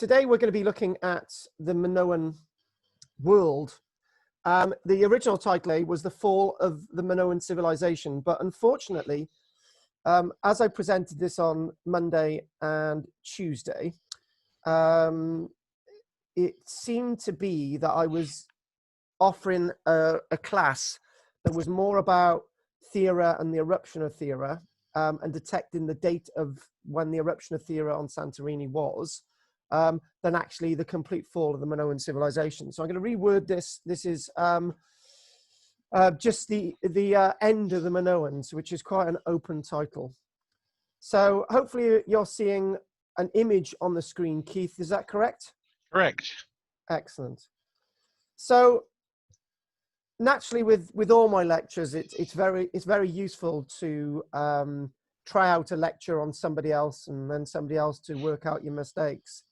Today we're going to be looking at the Minoan world. The original title was The Fall of the Minoan Civilization, but unfortunately, as I presented this on Monday and Tuesday, it seemed to be that I was offering a class that was more about Thera and the eruption of Thera, and detecting the date of when the eruption of Thera on Santorini was, than actually the complete fall of the Minoan civilization. So I'm going to reword this. This is just the end of the Minoans, which is quite an open title. So hopefully you're seeing an image on the screen, Keith. Is that correct? Correct. Excellent. So naturally, with all my lectures, it's very useful to try out a lecture on somebody else and then somebody else to work out your mistakes.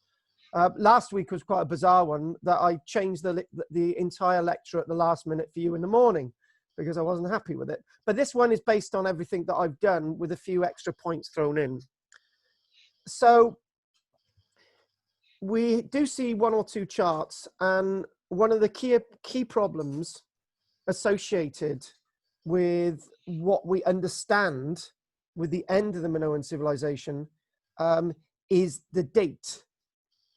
Last week was quite a bizarre one that I changed the entire lecture at the last minute for you in the morning because I wasn't happy with it. But this one is based on everything that I've done with a few extra points thrown in. So we do see one or two charts, and one of the key problems associated with what we understand with the end of the Minoan civilization is the date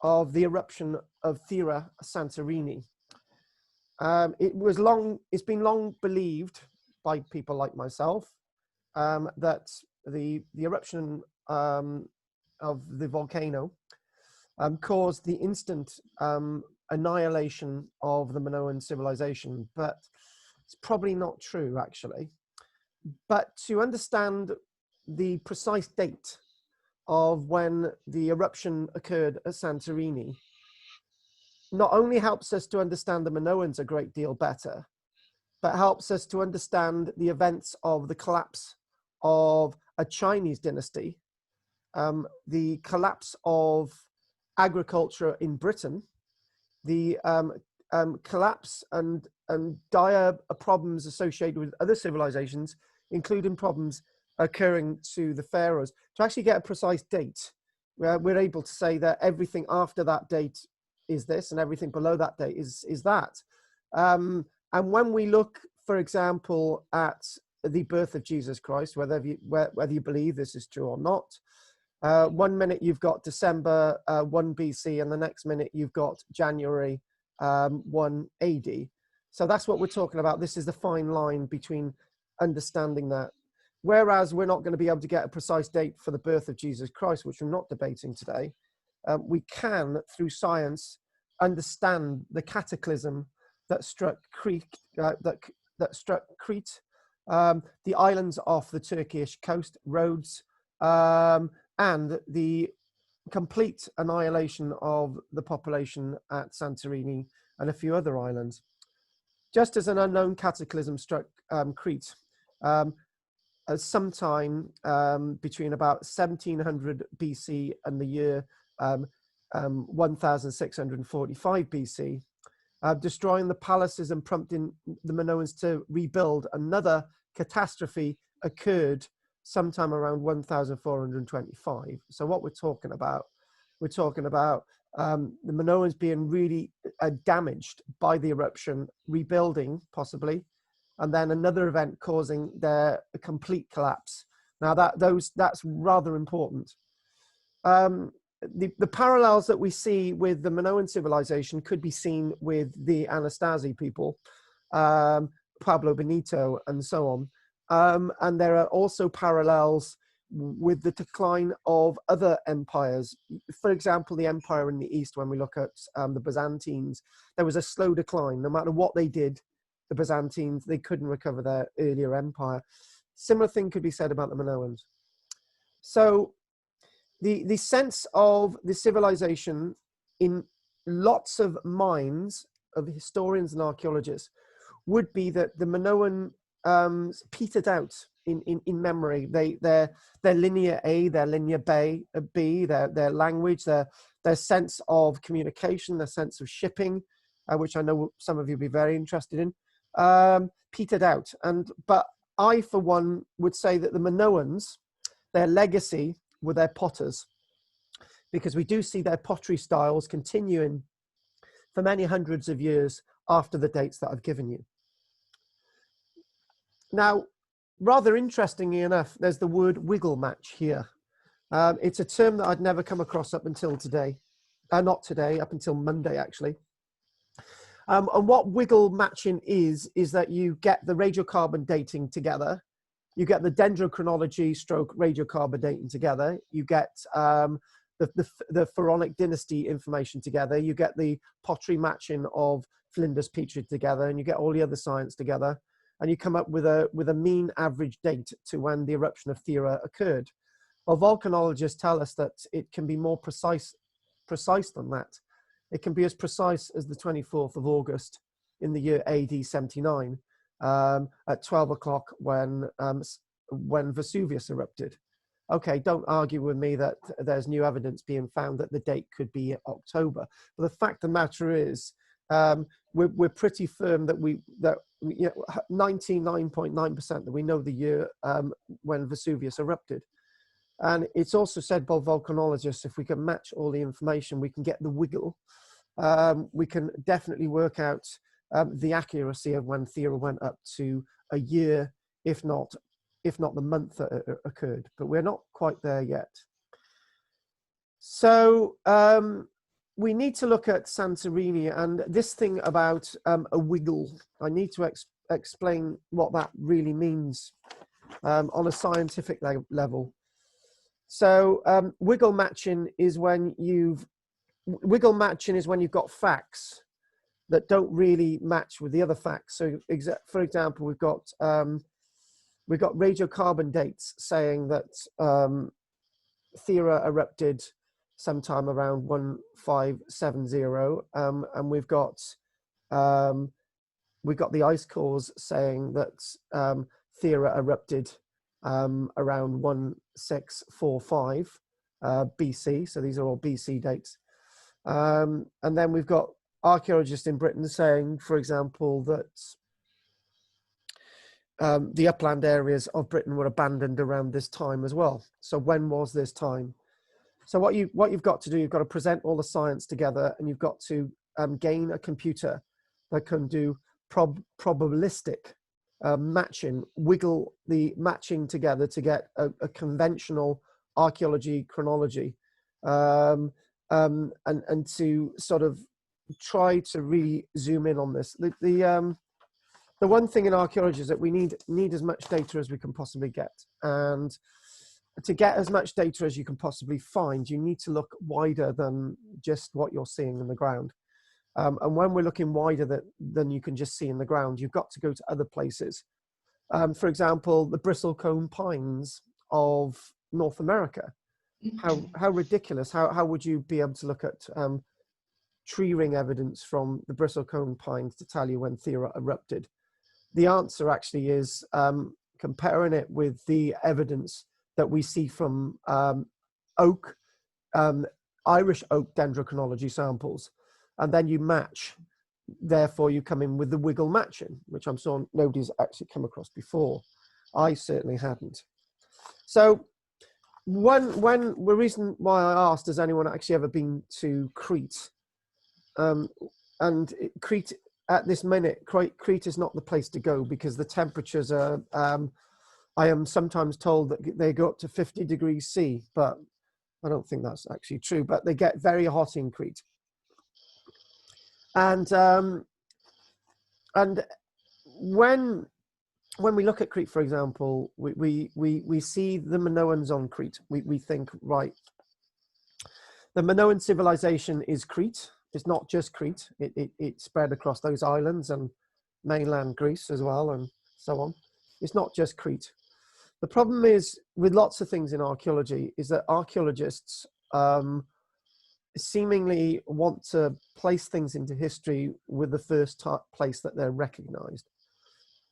of the eruption of Thera Santorini. It's been long believed by people like myself that the eruption of the volcano caused the instant annihilation of the Minoan civilization, but it's probably not true actually. But to understand the precise date of when the eruption occurred at Santorini not only helps us to understand the Minoans a great deal better, but helps us to understand the events of the collapse of a Chinese dynasty, the collapse of agriculture in Britain, the collapse and dire problems associated with other civilizations, including problems occurring to the pharaohs. To actually get a precise date, we're able to say that everything after that date is this and everything below that date is that. And when we look, for example, at the birth of Jesus Christ, whether you believe this is true or not, 1 minute you've got December 1 BC, and the next minute you've got January 1 AD. So that's what we're talking about. This is the fine line between understanding that. Whereas we're not going to be able to get a precise date for the birth of Jesus Christ, which we're not debating today, we can, through science, understand the cataclysm that struck Crete, that struck Crete, the islands off the Turkish coast, Rhodes, and the complete annihilation of the population at Santorini and a few other islands. Just as an unknown cataclysm struck Crete, sometime between about 1700 BC and the year 1645 BC, destroying the palaces and prompting the Minoans to rebuild. Another catastrophe occurred sometime around 1425. So what we're talking about the Minoans being really damaged by the eruption, rebuilding possibly, and then another event causing their complete collapse. Now that's rather important. The parallels that we see with the Minoan civilization could be seen with the Anastasi people, Pablo Benito and so on. And there are also parallels with the decline of other empires. For example, the empire in the East, when we look at the Byzantines, there was a slow decline. No matter what they did, the Byzantines, they couldn't recover their earlier empire. Similar thing could be said about the Minoans. So the sense of the civilization in lots of minds of historians and archaeologists would be that the Minoan petered out in memory. Their linear A, their linear B, their language, their sense of communication, their sense of shipping, which I know some of you will be very interested in, petered out. But I, for one, would say that the Minoans, their legacy were their potters. because we do see their pottery styles continuing for many hundreds of years after the dates that I've given you. Now, rather interestingly enough, there's the word wiggle match here. It's a term that I'd never come across up until today. Not today, up until Monday, actually. And what wiggle matching is that you get the radiocarbon dating together, you get the dendrochronology stroke radiocarbon dating together, you get the pharaonic dynasty information together, you get the pottery matching of Flinders Petrie together, and you get all the other science together, and you come up with a mean average date to when the eruption of Thera occurred. Well, volcanologists tell us that it can be more precise than that. It can be as precise as the 24th of August in the year AD 79 at 12 o'clock when Vesuvius erupted. Okay, don't argue with me that there's new evidence being found that the date could be October. But the fact of the matter is, we're pretty firm that 99.9% that we know the year when Vesuvius erupted. And it's also said by volcanologists, if we can match all the information, we can get the wiggle. We can definitely work out the accuracy of when Thera went up to a year, if not the month that it occurred. But we're not quite there yet. So we need to look at Santorini, and this thing about a wiggle. I need to explain what that really means on a scientific level. So wiggle matching is when you've got facts that don't really match with the other facts. So for example, we've got radiocarbon dates saying that Thera erupted sometime around 1570, and we've got the ice cores saying that Thera erupted around 1645 BC. So these are all BC dates. And then we've got archaeologists in Britain saying, for example, that the upland areas of Britain were abandoned around this time as well. So when was this time? So what you've got to do, you've got to present all the science together, and you've got to gain a computer that can do probabilistic matching, wiggle the matching together to get a conventional archaeology chronology, and to sort of try to really zoom in on this. The one thing in archaeology is that we need as much data as we can possibly get, and to get as much data as you can possibly find, you need to look wider than just what you're seeing in the ground. And when we're looking wider than you can just see in the ground, you've got to go to other places. For example, the Bristlecone Pines of North America. How ridiculous. How would you be able to look at tree ring evidence from the Bristlecone Pines to tell you when Thera erupted? The answer actually is comparing it with the evidence that we see from oak, Irish oak dendrochronology samples. And then you match, therefore you come in with the wiggle matching, which I'm sure nobody's actually come across before. I certainly hadn't. So the reason why I asked, has anyone actually ever been to Crete? And Crete, at this minute, Crete is not the place to go because the temperatures are, I am sometimes told that they go up to 50 degrees C, but I don't think that's actually true, but they get very hot in Crete. And when we look at Crete, for example, we see the Minoans on Crete. We think, right, the Minoan civilization is Crete. It's not just Crete. It spread across those islands and mainland Greece as well, and so on. It's not just Crete. The problem is with lots of things in archaeology is that archaeologists seemingly want to place things into history with the first place that they're recognized.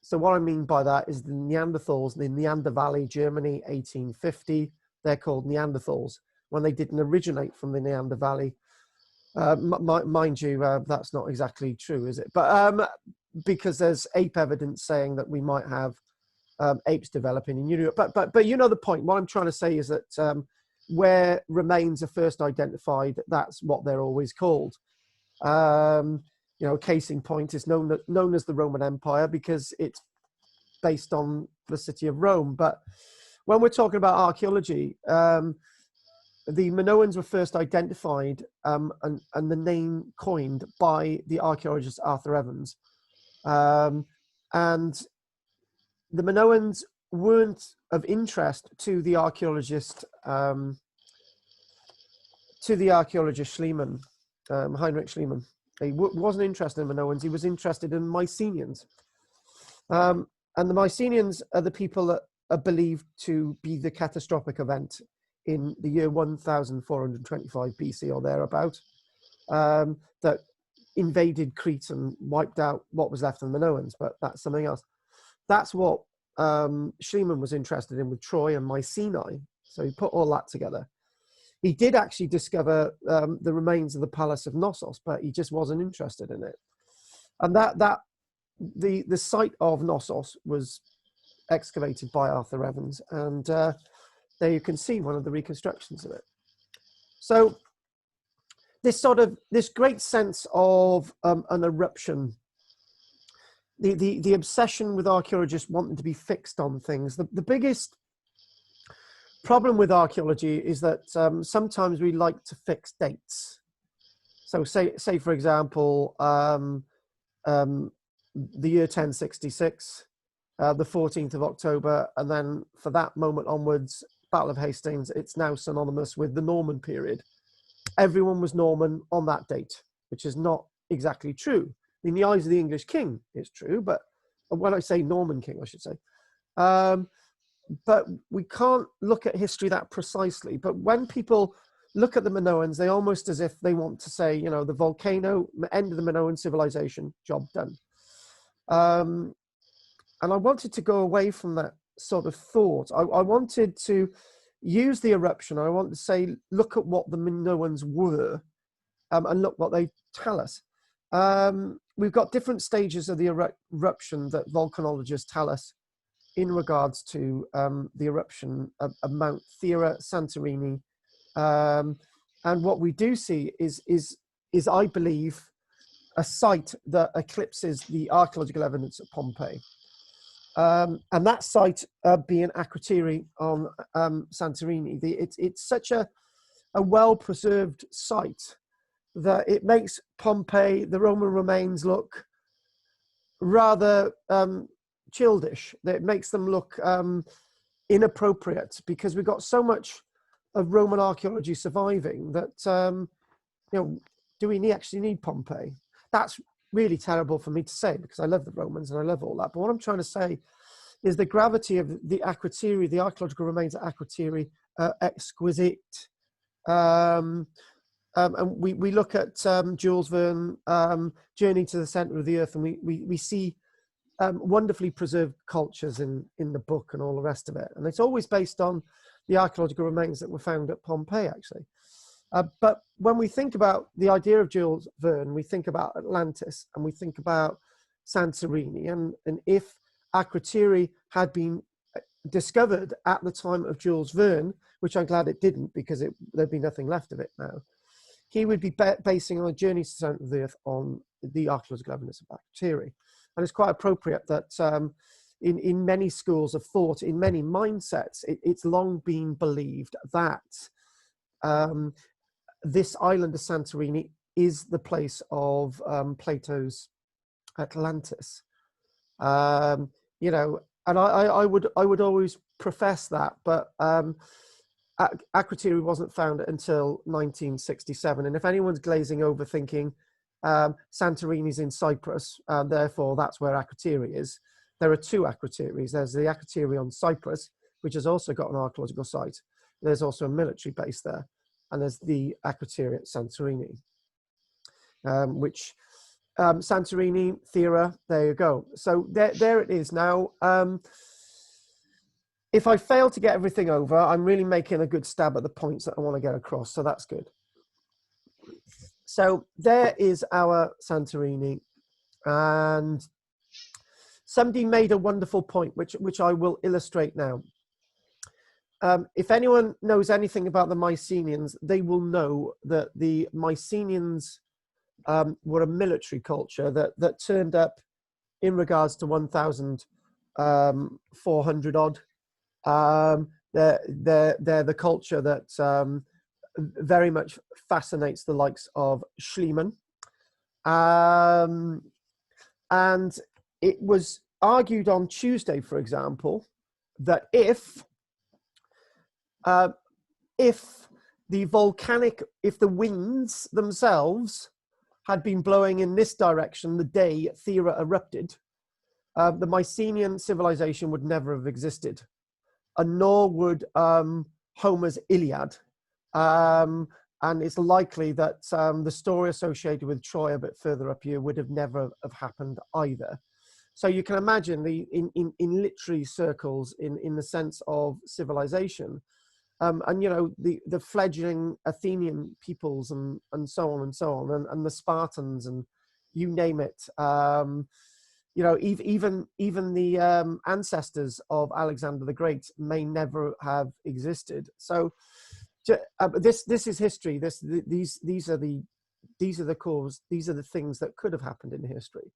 So what I mean by that is the Neanderthals, the Neander Valley, Germany, 1850, they're called Neanderthals when they didn't originate from the Neander Valley. Mind you, that's not exactly true, is it? But because there's ape evidence saying that we might have apes developing in Europe. But you know the point. What I'm trying to say is that where remains are first identified, that's what they're always called. You know, case in point is known as the Roman Empire because it's based on the city of Rome. But when we're talking about archaeology, the Minoans were first identified and the name coined by the archaeologist Arthur Evans. And the Minoans weren't of interest to the archaeologist Schliemann, Heinrich Schliemann. He wasn't interested in Minoans. He was interested in Mycenaeans. And the Mycenaeans are the people that are believed to be the catastrophic event in the year 1425 BC or thereabout, that invaded Crete and wiped out what was left of the Minoans, but that's something else. That's what Schliemann was interested in with Troy and Mycenae. So he put all that together. He did actually discover the remains of the Palace of Knossos, but he just wasn't interested in it. And the site of Knossos was excavated by Arthur Evans, and there you can see one of the reconstructions of it. So this great sense of an eruption, the obsession with archaeologists wanting to be fixed on things. The biggest problem with archaeology is that sometimes we like to fix dates. So say for example, the year 1066, the 14th of October, and then for that moment onwards, Battle of Hastings, it's now synonymous with the Norman period. Everyone was Norman on that date, which is not exactly true. In the eyes of the English king, it's true, but when I say Norman king, I should say. But we can't look at history that precisely. But when people look at the Minoans, they almost as if they want to say, you know, the volcano, end of the Minoan civilization, job done. And I wanted to go away from that sort of thought. I wanted to use the eruption. I want to say, look at what the Minoans were, and look what they tell us. We've got different stages of the eruption that volcanologists tell us in regards to the eruption of Mount Thera, Santorini. And what we do see is I believe, a site that eclipses the archaeological evidence at Pompeii. And that site being Akrotiri on Santorini. It's such a well-preserved site that it makes Pompeii, the Roman remains, look rather childish. That it makes them look inappropriate, because we've got so much of Roman archaeology surviving that, you know, do we actually need Pompeii? That's really terrible for me to say, because I love the Romans and I love all that. But what I'm trying to say is the gravity of the Akrotiri, the archaeological remains at Akrotiri, exquisite. And we look at Jules Verne, Journey to the Center of the Earth, and we see wonderfully preserved cultures in the book and all the rest of it. And it's always based on the archaeological remains that were found at Pompeii, actually. But when we think about the idea of Jules Verne, we think about Atlantis and we think about Santorini. And if Akrotiri had been discovered at the time of Jules Verne, which I'm glad it didn't, because there'd be nothing left of it now, he would be basing on a journey to the center of the earth on the archaeological evidence of Akrotiri. And it's quite appropriate that in many schools of thought, in many mindsets, it's long been believed that this island of Santorini is the place of Plato's Atlantis. You know, and I would always profess that, but Akrotiri wasn't found until 1967. And if anyone's glazing over thinking Santorini's in Cyprus, therefore that's where Akrotiri is, there are two Akrotiris. There's the Akrotiri on Cyprus, which has also got an archaeological site. There's also a military base there. And there's the Akrotiri at Santorini, which Santorini, Thera, there you go. So there it is. Now, if I fail to get everything over, I'm really making a good stab at the points that I want to get across. So that's good. So there is our Santorini. And somebody made a wonderful point, which I will illustrate now. If anyone knows anything about the Mycenaeans, they will know that the Mycenaeans were a military culture that turned up in regards to 1,400 odd. They're the culture that very much fascinates the likes of Schliemann. And it was argued on Tuesday, for example, that if the winds themselves had been blowing in this direction the day Thera erupted, the Mycenaean civilization would never have existed, and nor would Homer's Iliad. And it's likely that the story associated with Troy a bit further up here would have never have happened either. So you can imagine in literary circles, in the sense of civilization, and the fledgling Athenian peoples and so on and so on, and the Spartans and you name it. Even the ancestors of Alexander the Great may never have existed. So this is history. These are the cause. These are the things that could have happened in history.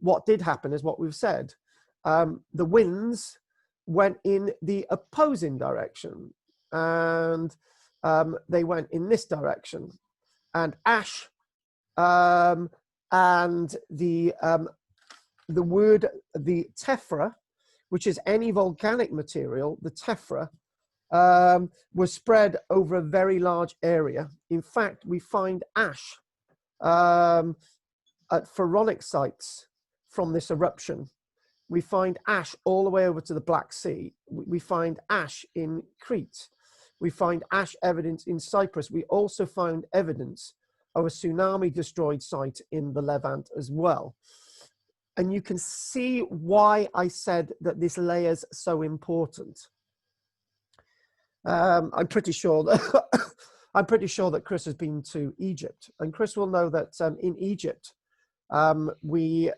What did happen is what we've said. The winds went in the opposing direction, and they went in this direction. And ash and the tephra, which is any volcanic material, the tephra, was spread over a very large area. In fact, we find ash at pharaonic sites from this eruption. We find ash all the way over to the Black Sea. We find ash in Crete. We find ash evidence in Cyprus. We also find evidence of a tsunami-destroyed site in the Levant as well. And you can see why I said that this layer is so important. I'm pretty sure that Chris has been to Egypt, and Chris will know that in Egypt we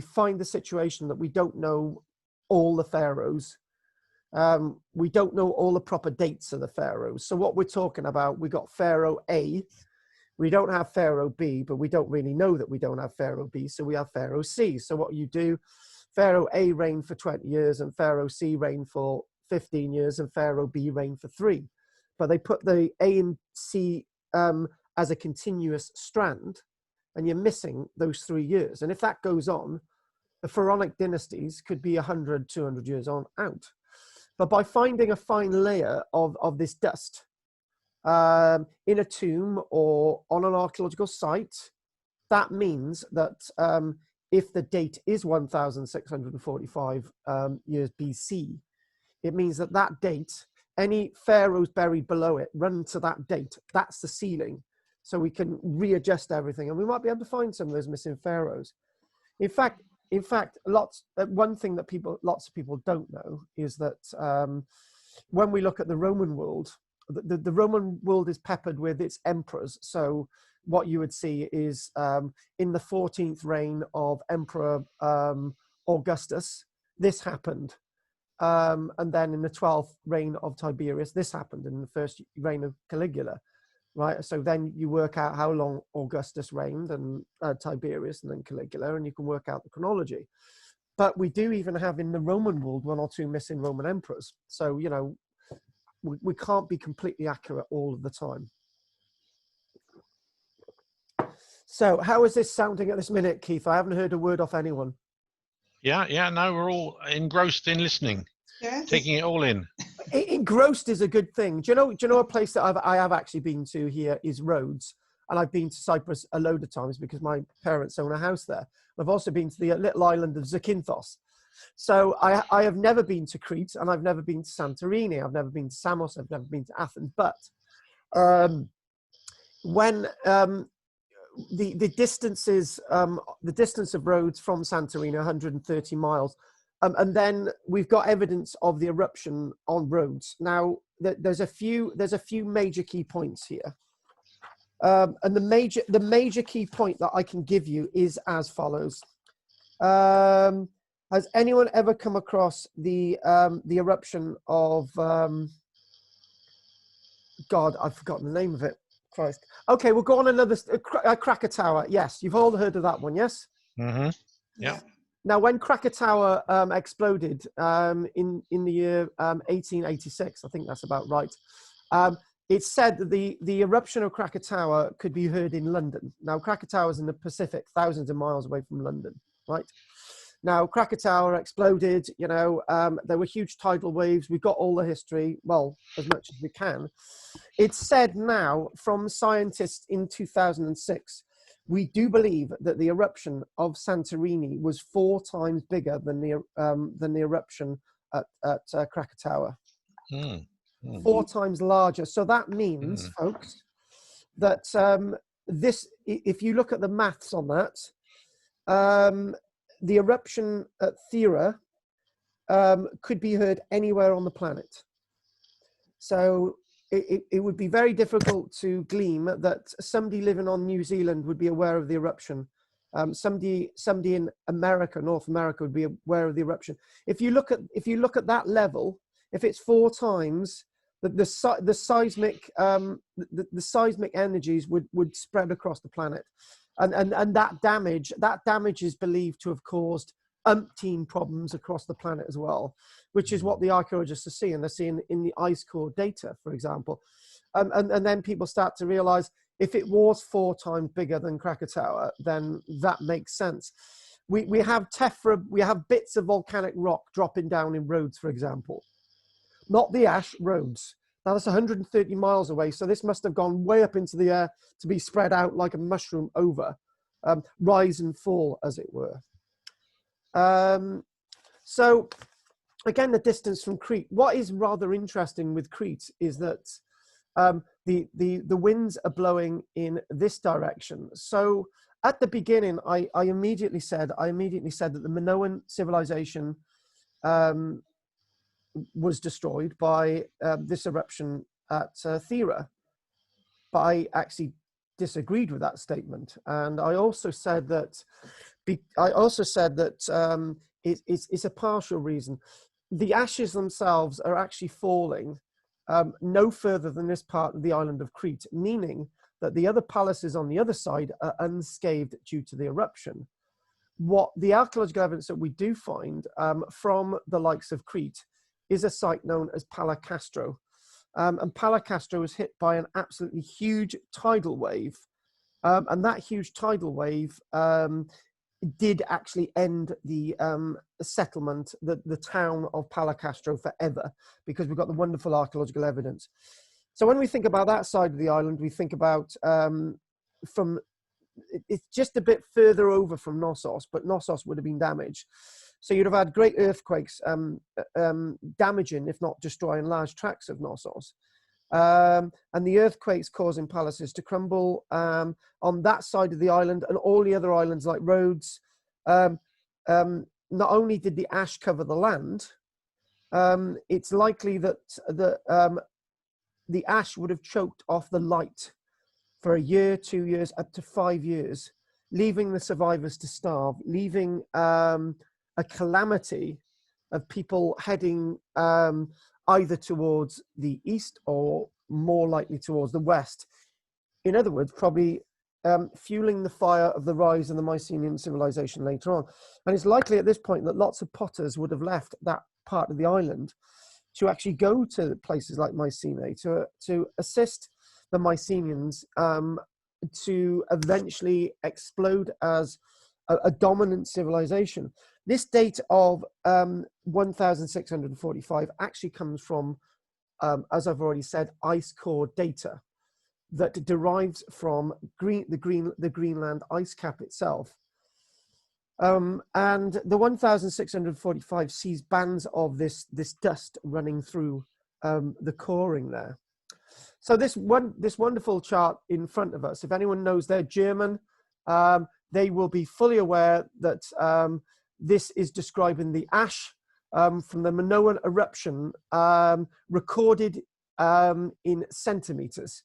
find the situation that we don't know all the pharaohs. We don't know all the proper dates of the pharaohs. So what we're talking about, we got Pharaoh A. We don't have Pharaoh B, but we don't really know that we don't have Pharaoh B, so we have Pharaoh C. So what you do, Pharaoh A reigned for 20 years, and Pharaoh C reigned for 15 years, and Pharaoh B reigned for 3. But they put the A and C as a continuous strand, and you're missing those 3 years. And if that goes on, the pharaonic dynasties could be 100, 200 years on out. But by finding a fine layer of this dust in a tomb or on an archaeological site, that means that if the date is 1,645 years BC, it means that that date, any pharaohs buried below it, run to that date. That's the ceiling. So we can readjust everything, and we might be able to find some of those missing pharaohs. In fact, one thing that lots of people don't know is that when we look at the Roman world, the Roman world is peppered with its emperors. So what you would see is in the 14th reign of Emperor Augustus, this happened. And then in the 12th reign of Tiberius, this happened. In the first reign of Caligula, right? So then you work out how long Augustus reigned, and Tiberius, and then Caligula, and you can work out the chronology. But we do even have in the Roman world 1 or 2 missing Roman emperors. So, we can't be completely accurate all of the time. So how is this sounding at this minute, Keith? I haven't heard a word off anyone. Yeah, no, we're all engrossed in listening, taking it all in. Engrossed is a good thing. Do you know a place that I have actually been to here is Rhodes, and I've been to Cyprus a load of times because my parents own a house there. I've also been to the little island of Zakynthos. So I have never been to Crete, and I've never been to Santorini. I've never been to Samos. I've never been to Athens. But when the distances, the distance of Rhodes from Santorini, 130 miles, and then we've got evidence of the eruption on Rhodes. Now there's a few major key points here, and the major key point that I can give you is as follows. Has anyone ever come across the eruption of God, I've forgotten the name of it. Christ. Okay, we'll go on another. Krakatoa. Yes, you've all heard of that one, yes? Mm-hmm. Yeah. Now, when Krakatoa exploded in the year 1886, I think that's about right, it's said that the eruption of Krakatoa could be heard in London. Now, Krakatoa is in the Pacific, thousands of miles away from London, right? Now, Krakatoa exploded, you know, there were huge tidal waves. We've got all the history, well, as much as we can. It's said now from scientists in 2006, we do believe that the eruption of Santorini was 4 times bigger than the eruption at Krakatoa. 4 times larger. So that means, folks, that this, if you look at the maths on that, the eruption at Thera could be heard anywhere on the planet. So it would be very difficult to glean that somebody living on New Zealand would be aware of the eruption. Somebody in America, North America, would be aware of the eruption. If you look at that level, if it's 4 times, the seismic energies would spread across the planet, and that damage is believed to have caused umpteen problems across the planet as well, which is what the archaeologists are seeing. They're seeing in the ice core data, for example, and then people start to realize if it was 4 times bigger than Krakatoa, then that makes sense. We have tephra, we have bits of volcanic rock dropping down in roads, for example, not the ash, roads. Now that's 130 miles away, so this must have gone way up into the air to be spread out like a mushroom over, rise and fall, as it were. So again, the distance from Crete. What is rather interesting with Crete is that the winds are blowing in this direction. So at the beginning, I immediately said that the Minoan civilization was destroyed by this eruption at Thera, but I actually disagreed with that statement, and I also said that it's a partial reason. The ashes themselves are actually falling no further than this part of the island of Crete, meaning that the other palaces on the other side are unscathed due to the eruption. What the archaeological evidence that we do find from the likes of Crete is a site known as Policastro. And Policastro was hit by an absolutely huge tidal wave. And that huge tidal wave did actually end the settlement, the town of Policastro forever, because we've got the wonderful archaeological evidence. So when we think about that side of the island, we think about it's just a bit further over from Knossos, but Knossos would have been damaged. So you'd have had great earthquakes damaging, if not destroying, large tracts of Knossos. And the earthquakes causing palaces to crumble on that side of the island, and all the other islands like Rhodes. Not only did the ash cover the land, it's likely that the ash would have choked off the light for a year, 2 years, up to 5 years, leaving the survivors to starve, leaving a calamity of people heading either towards the east or more likely towards the west. In other words, probably fueling the fire of the rise of the Mycenaean civilization later on. And it's likely at this point that lots of potters would have left that part of the island to actually go to places like Mycenae to assist the Mycenaeans to eventually explode as a dominant civilization. This date of 1645 actually comes from, as I've already said, ice core data that derives from the Greenland ice cap itself. And the 1645 sees bands of this dust running through the coring there. So this wonderful chart in front of us, if anyone knows their German, they will be fully aware that this is describing the ash from the Minoan eruption recorded in centimeters.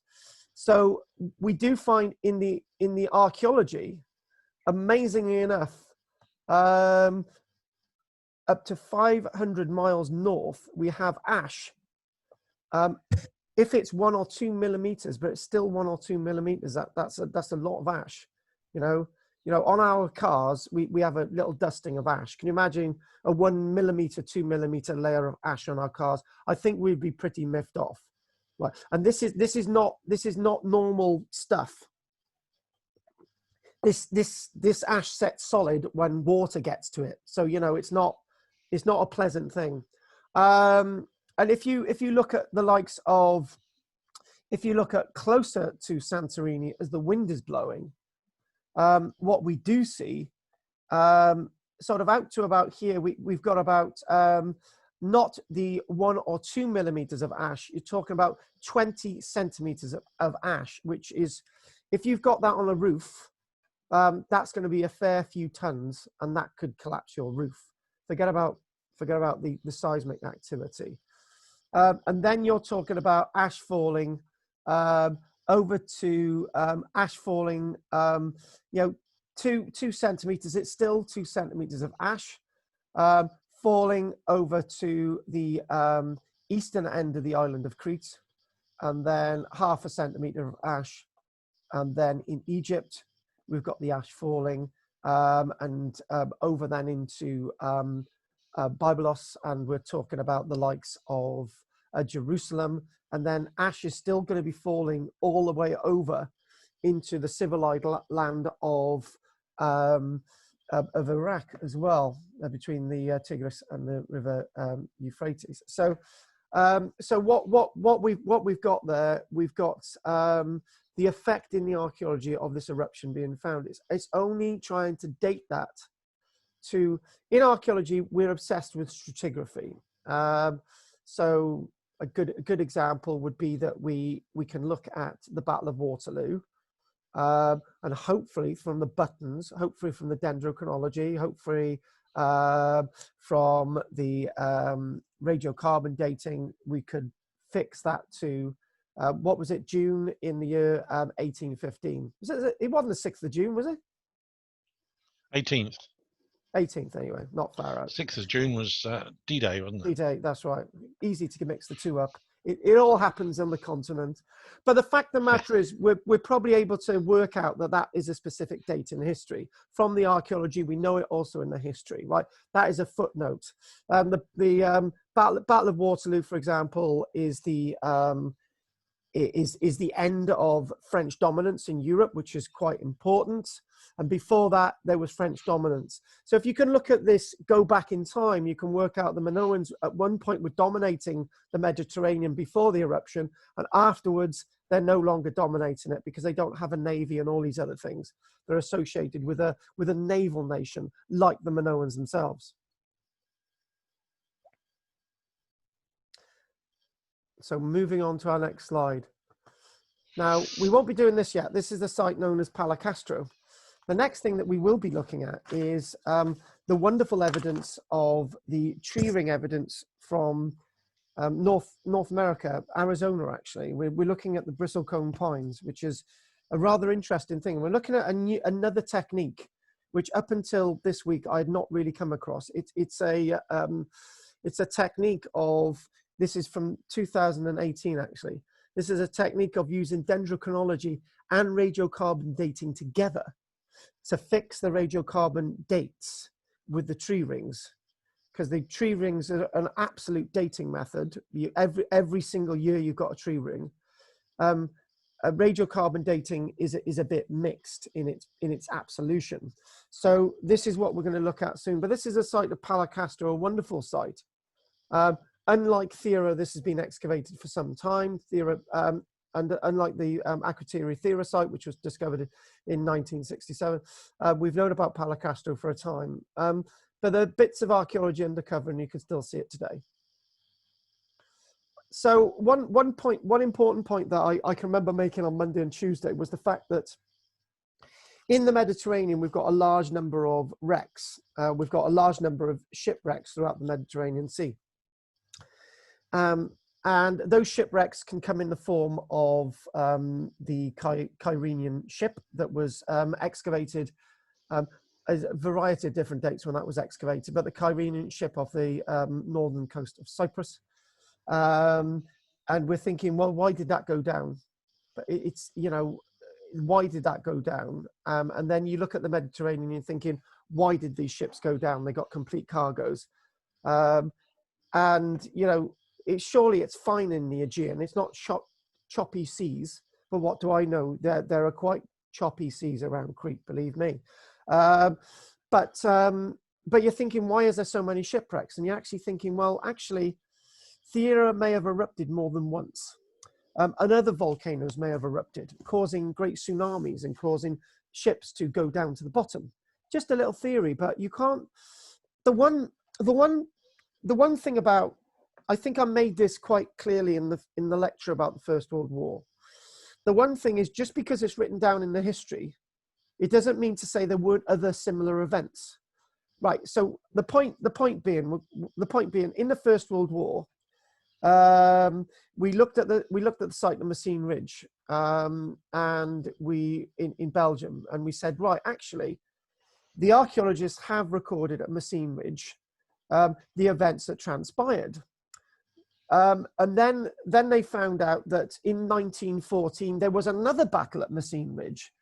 So we do find in the archaeology, amazingly enough, up to 500 miles north, we have ash if it's 1 or 2 millimeters, but it's still 1 or 2 millimeters, that's a lot of ash. You know, on our cars, we have a little dusting of ash. Can you imagine a 1 millimeter, 2 millimeter layer of ash on our cars? I think we'd be pretty miffed off. Right. And this is not normal stuff. This ash sets solid when water gets to it. So, you know, it's not a pleasant thing. And if you look at the likes of, if you look at closer to Santorini as the wind is blowing, what we do see, sort of out to about here, we've got about not the 1 or 2 millimeters of ash. You're talking about 20 centimeters of ash, which is, if you've got that on a roof, that's going to be a fair few tons, and that could collapse your roof. Forget about the seismic activity. And then you're talking about ash falling over to ash falling, you know, 2 centimeters. It's still 2 centimeters of ash falling over to the eastern end of the island of Crete, and then 0.5 centimeter of ash. And then in Egypt, we've got the ash falling and over then into Byblos, and we're talking about the likes of Jerusalem, and then ash is still going to be falling all the way over into the civilized land of Iraq as well, between the Tigris and the river Euphrates. So, so what we've got there, we've got the effect in the archaeology of this eruption being found. It's only trying to date that to, in archaeology, we're obsessed with stratigraphy. So a good example would be that we can look at the Battle of Waterloo, and hopefully from the buttons, hopefully from the dendrochronology, hopefully from the radiocarbon dating, we could fix that to what was it, June in the year 1815. It wasn't the 6th of June, was it? 18th. 18th anyway, not far out. 6th of June was D-Day, wasn't it? D-Day, that's right. Easy to mix the two up. It all happens on the continent. But the fact of the matter is, we're probably able to work out that that is a specific date in history. From the archaeology, we know it also in the history, right? That is a footnote. The Battle of Waterloo, for example, is the end of French dominance in Europe, which is quite important. And before that, there was French dominance. So if you can look at this, go back in time, you can work out the Minoans at one point were dominating the Mediterranean before the eruption, and afterwards they're no longer dominating it because they don't have a navy and all these other things. They're associated with a naval nation like the Minoans themselves. So moving on to our next slide. Now, we won't be doing this yet. This is the site known as Policastro. The next thing that we will be looking at is the wonderful evidence of the tree ring evidence from North America, Arizona, actually. We're looking at the Bristlecone Pines, which is a rather interesting thing. We're looking at another technique, which up until this week I had not really come across. It's a technique of, this is from 2018 actually. This is a technique of using dendrochronology and radiocarbon dating together to fix the radiocarbon dates with the tree rings, because the tree rings are an absolute dating method. Every single year you've got a tree ring. Radiocarbon dating is a bit mixed in its absolution. So this is what we're going to look at soon. But this is a site of Policastro, a wonderful site. Unlike Thera, this has been excavated for some time. Thera, and unlike the Akrotiri Thera site, which was discovered in 1967, we've known about Policastro for a time. But there are bits of archaeology undercover, and you can still see it today. So one important point that I can remember making on Monday and Tuesday was the fact that in the Mediterranean, we've got a large number of wrecks. We've got a large number of shipwrecks throughout the Mediterranean Sea. And those shipwrecks can come in the form of the Kyrenian ship that was excavated, a variety of different dates when that was excavated, but the Kyrenian ship off the northern coast of Cyprus. And we're thinking, well, why did that go down? But it's, you know, why did that go down? And then you look at the Mediterranean and you're thinking, why did these ships go down? They got complete cargoes. And, you know, surely it's fine in the Aegean. It's not choppy seas. But what do I know? There are quite choppy seas around Crete, believe me. But you're thinking, why is there so many shipwrecks? And you're actually thinking, well, actually, Thera may have erupted more than once. And other volcanoes may have erupted, causing great tsunamis and causing ships to go down to the bottom. Just a little theory, but you can't. The one thing about, I think I made this quite clearly in the lecture about the First World War. The one thing is, just because it's written down in the history, it doesn't mean to say there weren't other similar events, right? So the point being, in the First World War, we looked at the site of Messines Ridge, and in Belgium, and we said, right, actually, the archaeologists have recorded at Messines Ridge the events that transpired. And then they found out that in 1914 there was another battle at Messines Ridge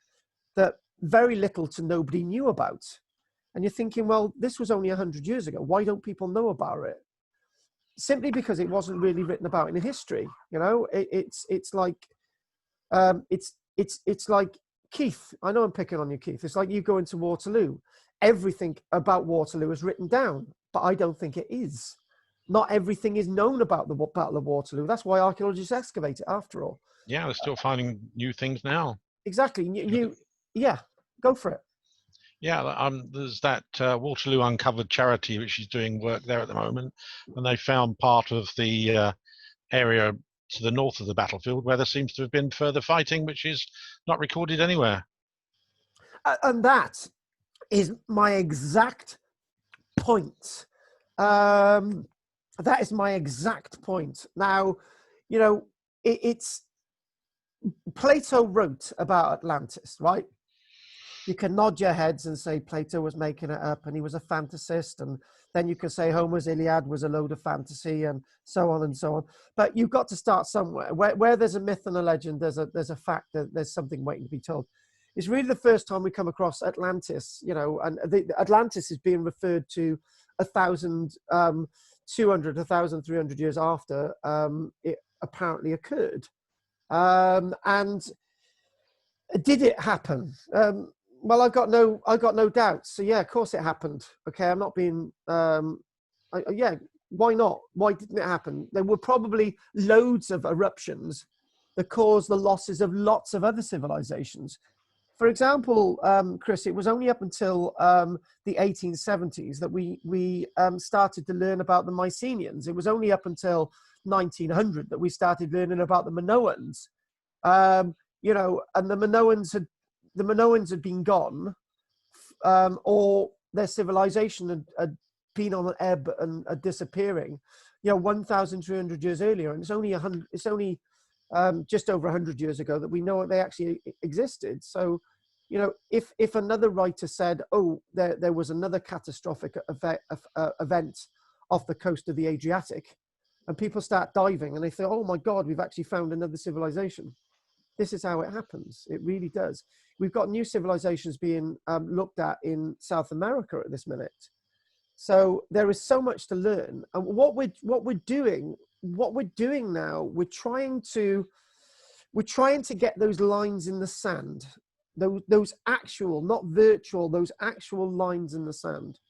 that very little to nobody knew about. And you're thinking, well, this was only 100 years ago. Why don't people know about it? Simply because it wasn't really written about in history. You know, it's like Keith. I know I'm picking on you, Keith. It's like you go into Waterloo. Everything about Waterloo is written down, but I don't think it is. Not everything is known about the Battle of Waterloo. That's why archaeologists excavate it, after all. Yeah, they're still finding new things now. Exactly. Yeah, go for it. Yeah, there's that Waterloo Uncovered charity, which is doing work there at the moment, and they found part of the area to the north of the battlefield where there seems to have been further fighting, which is not recorded anywhere. And that is my exact point. That is my exact point. Now, you know, it's Plato wrote about Atlantis, right? You can nod your heads and say Plato was making it up and he was a fantasist, and then you can say Homer's Iliad was a load of fantasy, and so on and so on. But you've got to start somewhere. Where there's a myth and a legend, there's a fact, that there's something waiting to be told. It's really the first time we come across Atlantis, you know, and Atlantis is being referred to 1,200, 1,300 years after it apparently occurred. And did it happen? Well, I got no doubts. So yeah, of course it happened. Okay, I'm not being. Yeah, why not? Why didn't it happen? There were probably loads of eruptions that caused the losses of lots of other civilizations. For example, Chris, it was only up until the 1870s that we started to learn about the Mycenaeans. It was only up until 1900 that we started learning about the Minoans. You know, and the Minoans had been gone, or their civilization had been on an ebb and disappearing. You know, 1,300 years earlier, and it's only just over 100 years ago that we know they actually existed. So, you know, if another writer said, oh, there was another catastrophic event off the coast of the Adriatic, and people start diving and they say, oh my God, we've actually found another civilization. This is how it happens. It really does. We've got new civilizations being looked at in South America at this minute. So there is so much to learn. And what we're doing now, we're trying to get those lines in the sand, those actual, not virtual, those actual lines in the sand.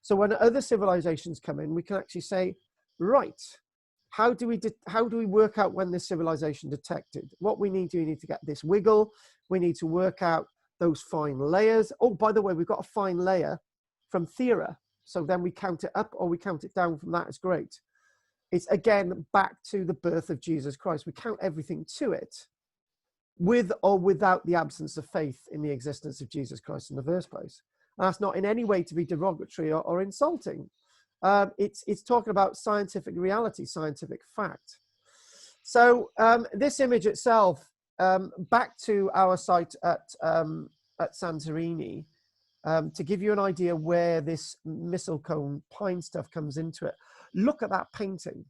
So when other civilizations come in, we can actually say, right, how do we work out when this civilization detected? What we need to get this wiggle. We need to work out those fine layers. Oh, by the way, we've got a fine layer from Thera. So then we count it up or we count it down from that. It's great. It's again back to the birth of Jesus Christ. We count everything to it, with or without the absence of faith in the existence of Jesus Christ in the first place. And that's not in any way to be derogatory or insulting. It's talking about scientific reality, scientific fact. So this image itself, back to our site at Santorini, to give you an idea where this Bristlecone Pine stuff comes into it. Look at that painting.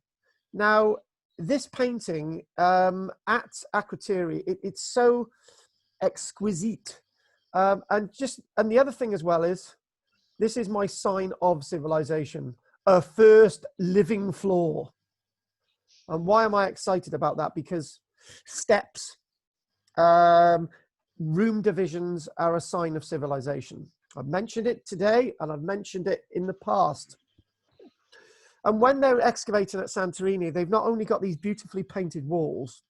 Now, this painting at Akrotiri, it's so exquisite. And the other thing as well is, this is my sign of civilization, a first living floor. And why am I excited about that? Because steps, room divisions are a sign of civilization. I've mentioned it today, and I've mentioned it in the past. And when they're excavating at Santorini, they've not only got these beautifully painted walls,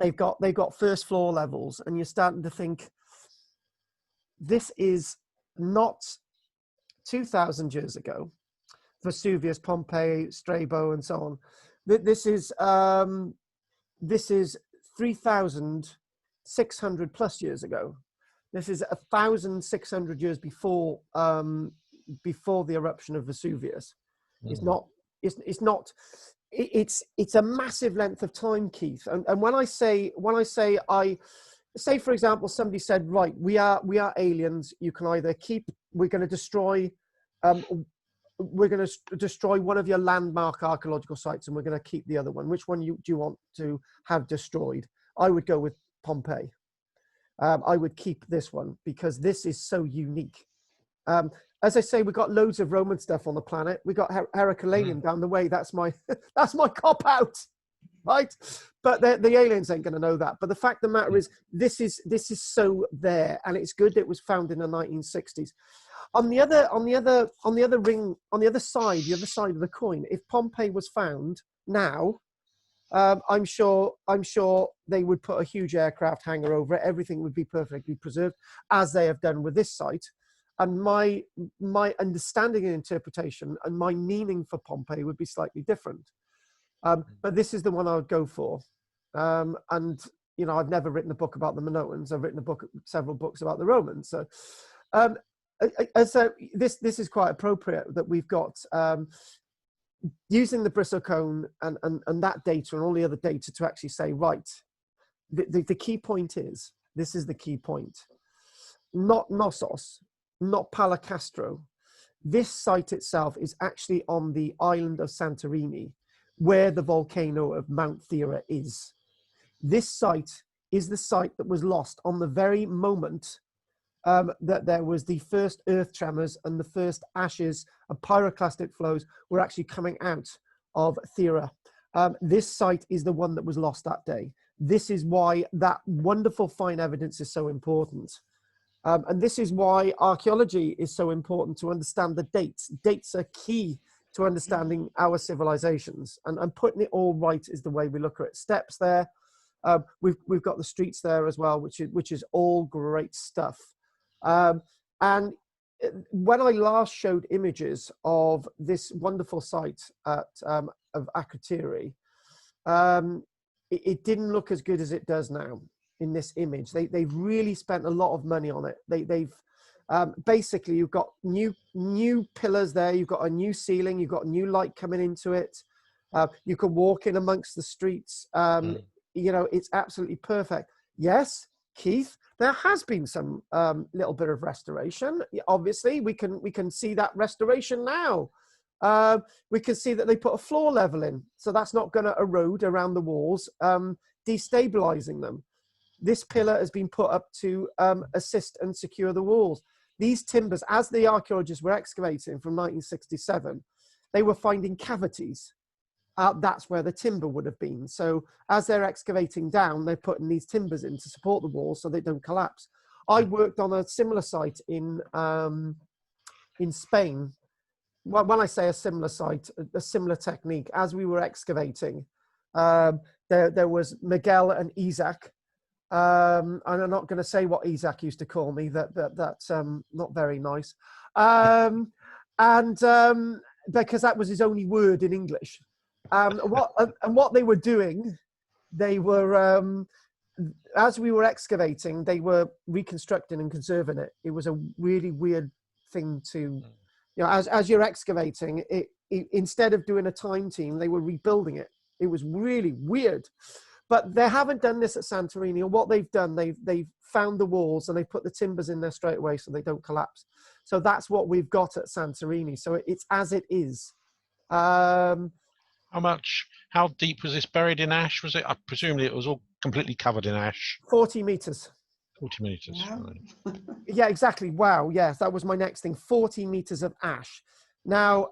they've got first floor levels, and you're starting to think, this is not 2,000 years ago, Vesuvius, Pompeii, Strabo, and so on. This is 3,600 plus years ago. This is 1,600 years before before the eruption of Vesuvius. It's a massive length of time, Keith. And when I say for example, somebody said, right, we are aliens. You can either we're going to destroy one of your landmark archaeological sites, and we're going to keep the other one. Which one do you want to have destroyed? I would go with Pompeii. I would keep this one because this is so unique. As I say, we've got loads of Roman stuff on the planet. We got Heraclean down the way. That's my cop out, right? But the aliens ain't going to know that. But the fact of the matter is, this is so there, and it's good that it was found in the 1960s. On the other side of the coin, if Pompeii was found now, I'm sure they would put a huge aircraft hangar over it. Everything would be perfectly preserved, as they have done with this site. And my understanding and interpretation and my meaning for Pompeii would be slightly different. But this is the one I would go for. And you know, I've never written a book about the Minoans. I've written several books about the Romans. So, this is quite appropriate that we've got using the Bristlecone and that data and all the other data to actually say, right, the key point is, this is the key point. Not Knossos, not Policastro. This site itself is actually on the island of Santorini, where the volcano of Mount Thera is. This site is the site that was lost on the very moment that there was the first earth tremors and the first ashes and pyroclastic flows were actually coming out of Thera. This site is the one that was lost that day. This is why that wonderful fine evidence is so important. And this is why archaeology is so important, to understand the dates. Dates are key to understanding our civilizations, and putting it all right is the way we look at it. Steps there. We've got the streets there as well, which is all great stuff. And when I last showed images of this wonderful site of Akrotiri, it didn't look as good as it does now in this image. They've really spent a lot of money on it. They've basically, you've got new pillars there. You've got a new ceiling. You've got new light coming into it. You can walk in amongst the streets. You know, it's absolutely perfect. Yes, Keith, there has been some little bit of restoration. Obviously, we can see that restoration now. We can see that they put a floor level in, so that's not going to erode around the walls, destabilizing them. This pillar has been put up to assist and secure the walls. These timbers, as the archaeologists were excavating from 1967, they were finding cavities. That's where the timber would have been. So as they're excavating down, they're putting these timbers in to support the walls so they don't collapse. I worked on a similar site in Spain. Well, when I say a similar site, a similar technique, as we were excavating, there was Miguel and Isaac. And I'm not going to say what Isaac used to call me. That's not very nice. Because that was his only word in English. What they were doing, they were, as we were excavating, they were reconstructing and conserving it. It was a really weird thing to, you know, as you're excavating, instead of doing a time team, they were rebuilding it. It was really weird. But they haven't done this at Santorini. And what they've done, they've found the walls and they put the timbers in there straight away so they don't collapse. So that's what we've got at Santorini. So it's as it is. How deep was this buried in ash? Was it? Presumably it was all completely covered in ash. 40 meters. 40 meters. Wow. Right. Yeah, exactly. Wow. Yes, that was my next thing. 40 meters of ash. Now,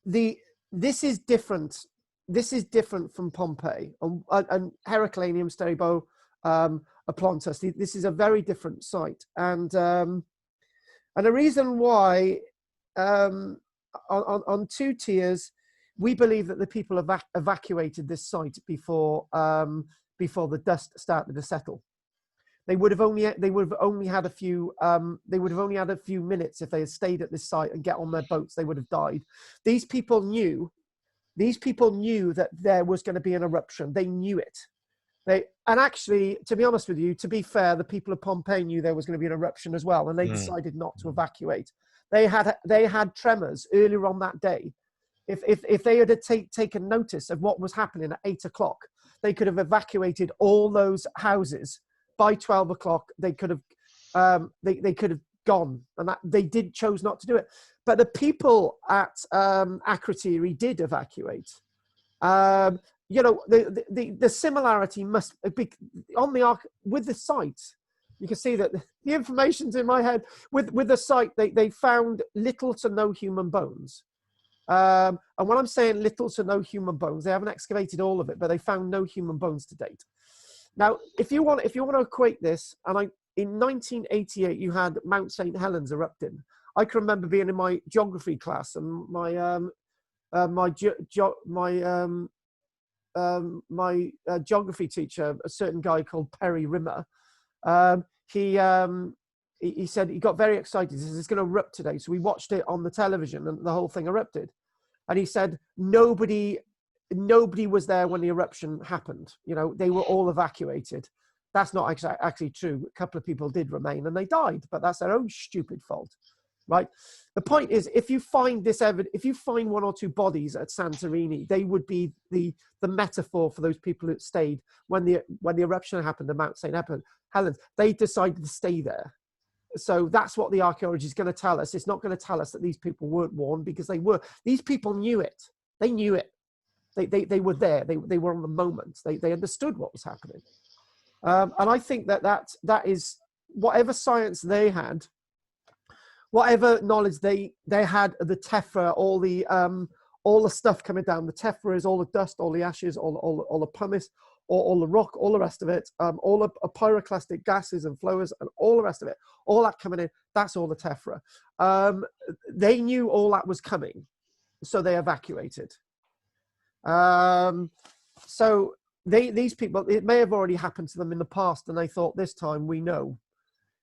this is different. This is different from Pompeii and Heracleum, Steribo, Aplontus. This is a very different site, and the reason why on two tiers, we believe that the people evacuated this site before the dust started to settle. They would have only had a few minutes if they had stayed at this site and get on their boats. They would have died. These people knew that there was going to be an eruption. They knew it. And actually, to be honest with you, to be fair, the people of Pompeii knew there was going to be an eruption as well, and they decided not to evacuate. They had tremors earlier on that day. If they had taken notice of what was happening at 8 o'clock, they could have evacuated all those houses. By 12 o'clock, they could have gone, and that they chose not to do it. But the people at Akrotiri did evacuate. You know, the similarity must be on the ark with the site. You can see that the information's in my head. With the site, they found little to no human bones. And when I'm saying little to no human bones, they haven't excavated all of it, but they found no human bones to date. Now, if you want to equate this, in 1988 you had Mount St. Helens erupting. I can remember being in my geography class, and my geography teacher, a certain guy called Perry Rimmer, he said he got very excited. He says it's going to erupt today, so we watched it on the television, and the whole thing erupted. And he said nobody was there when the eruption happened. You know, they were all evacuated. That's not actually true. A couple of people did remain and they died, but that's their own stupid fault, right? The point is, if you find if you find one or two bodies at Santorini, they would be the metaphor for those people that stayed when the eruption happened at Mount St. Helens. They decided to stay there. So that's what the archaeology is going to tell us. It's not going to tell us that these people weren't warned, because they were. These people knew it. They knew it. They were there. They were on the moment. They understood what was happening. And I think that is whatever science they had, whatever knowledge they had of the tephra, all the stuff coming down. The tephra is all the dust, all the ashes, all the pumice, all the rock, all the rest of it, all the pyroclastic gases and flowers and all the rest of it, all that coming in, that's all the tephra. They knew all that was coming, so they evacuated. So these people, it may have already happened to them in the past, and they thought, this time we know.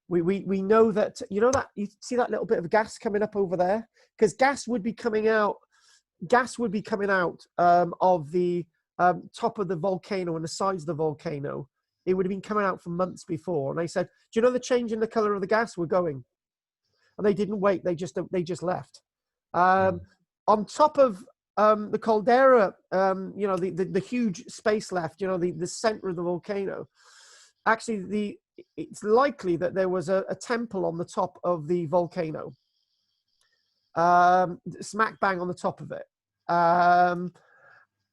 We know that, you know, that you see that little bit of gas coming up over there, because gas would be coming out of the top of the volcano and the sides of the volcano. It would have been coming out for months before, and they said, do you know the change in the color of the gas? We're going. And they didn't wait, they just left. On top of the caldera, you know, the huge space left, you know, the center of the volcano. Actually, it's likely that there was a temple on the top of the volcano, smack bang on the top of it.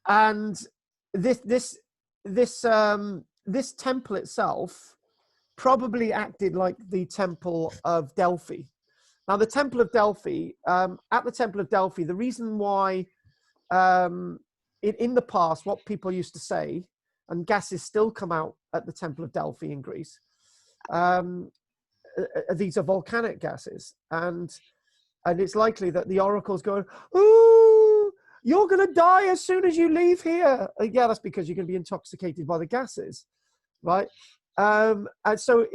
And this temple itself probably acted like the temple of Delphi. Now, the temple of Delphi, at the temple of Delphi, the reason why in the past, what people used to say, and gases still come out at the temple of Delphi in Greece, these are volcanic gases, and it's likely that the oracle's going, ooh, you're going to die as soon as you leave here. Yeah, that's because you're going to be intoxicated by the gases, right? And so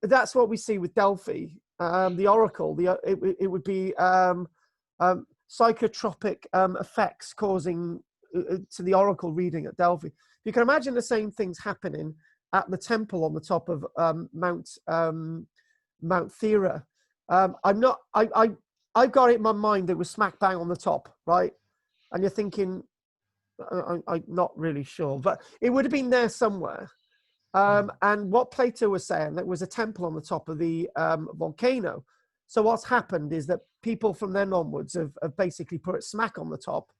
that's what we see with Delphi. The oracle, it would be psychotropic effects causing to the oracle reading at Delphi. You can imagine the same things happening at the temple on the top of Mount Thera. I've got it in my mind that it was smack bang on the top, right? And you're thinking, I'm not really sure, but it would have been there somewhere. And what Plato was saying, that was a temple on the top of the volcano. So what's happened is that people from then onwards have basically put it smack on the top.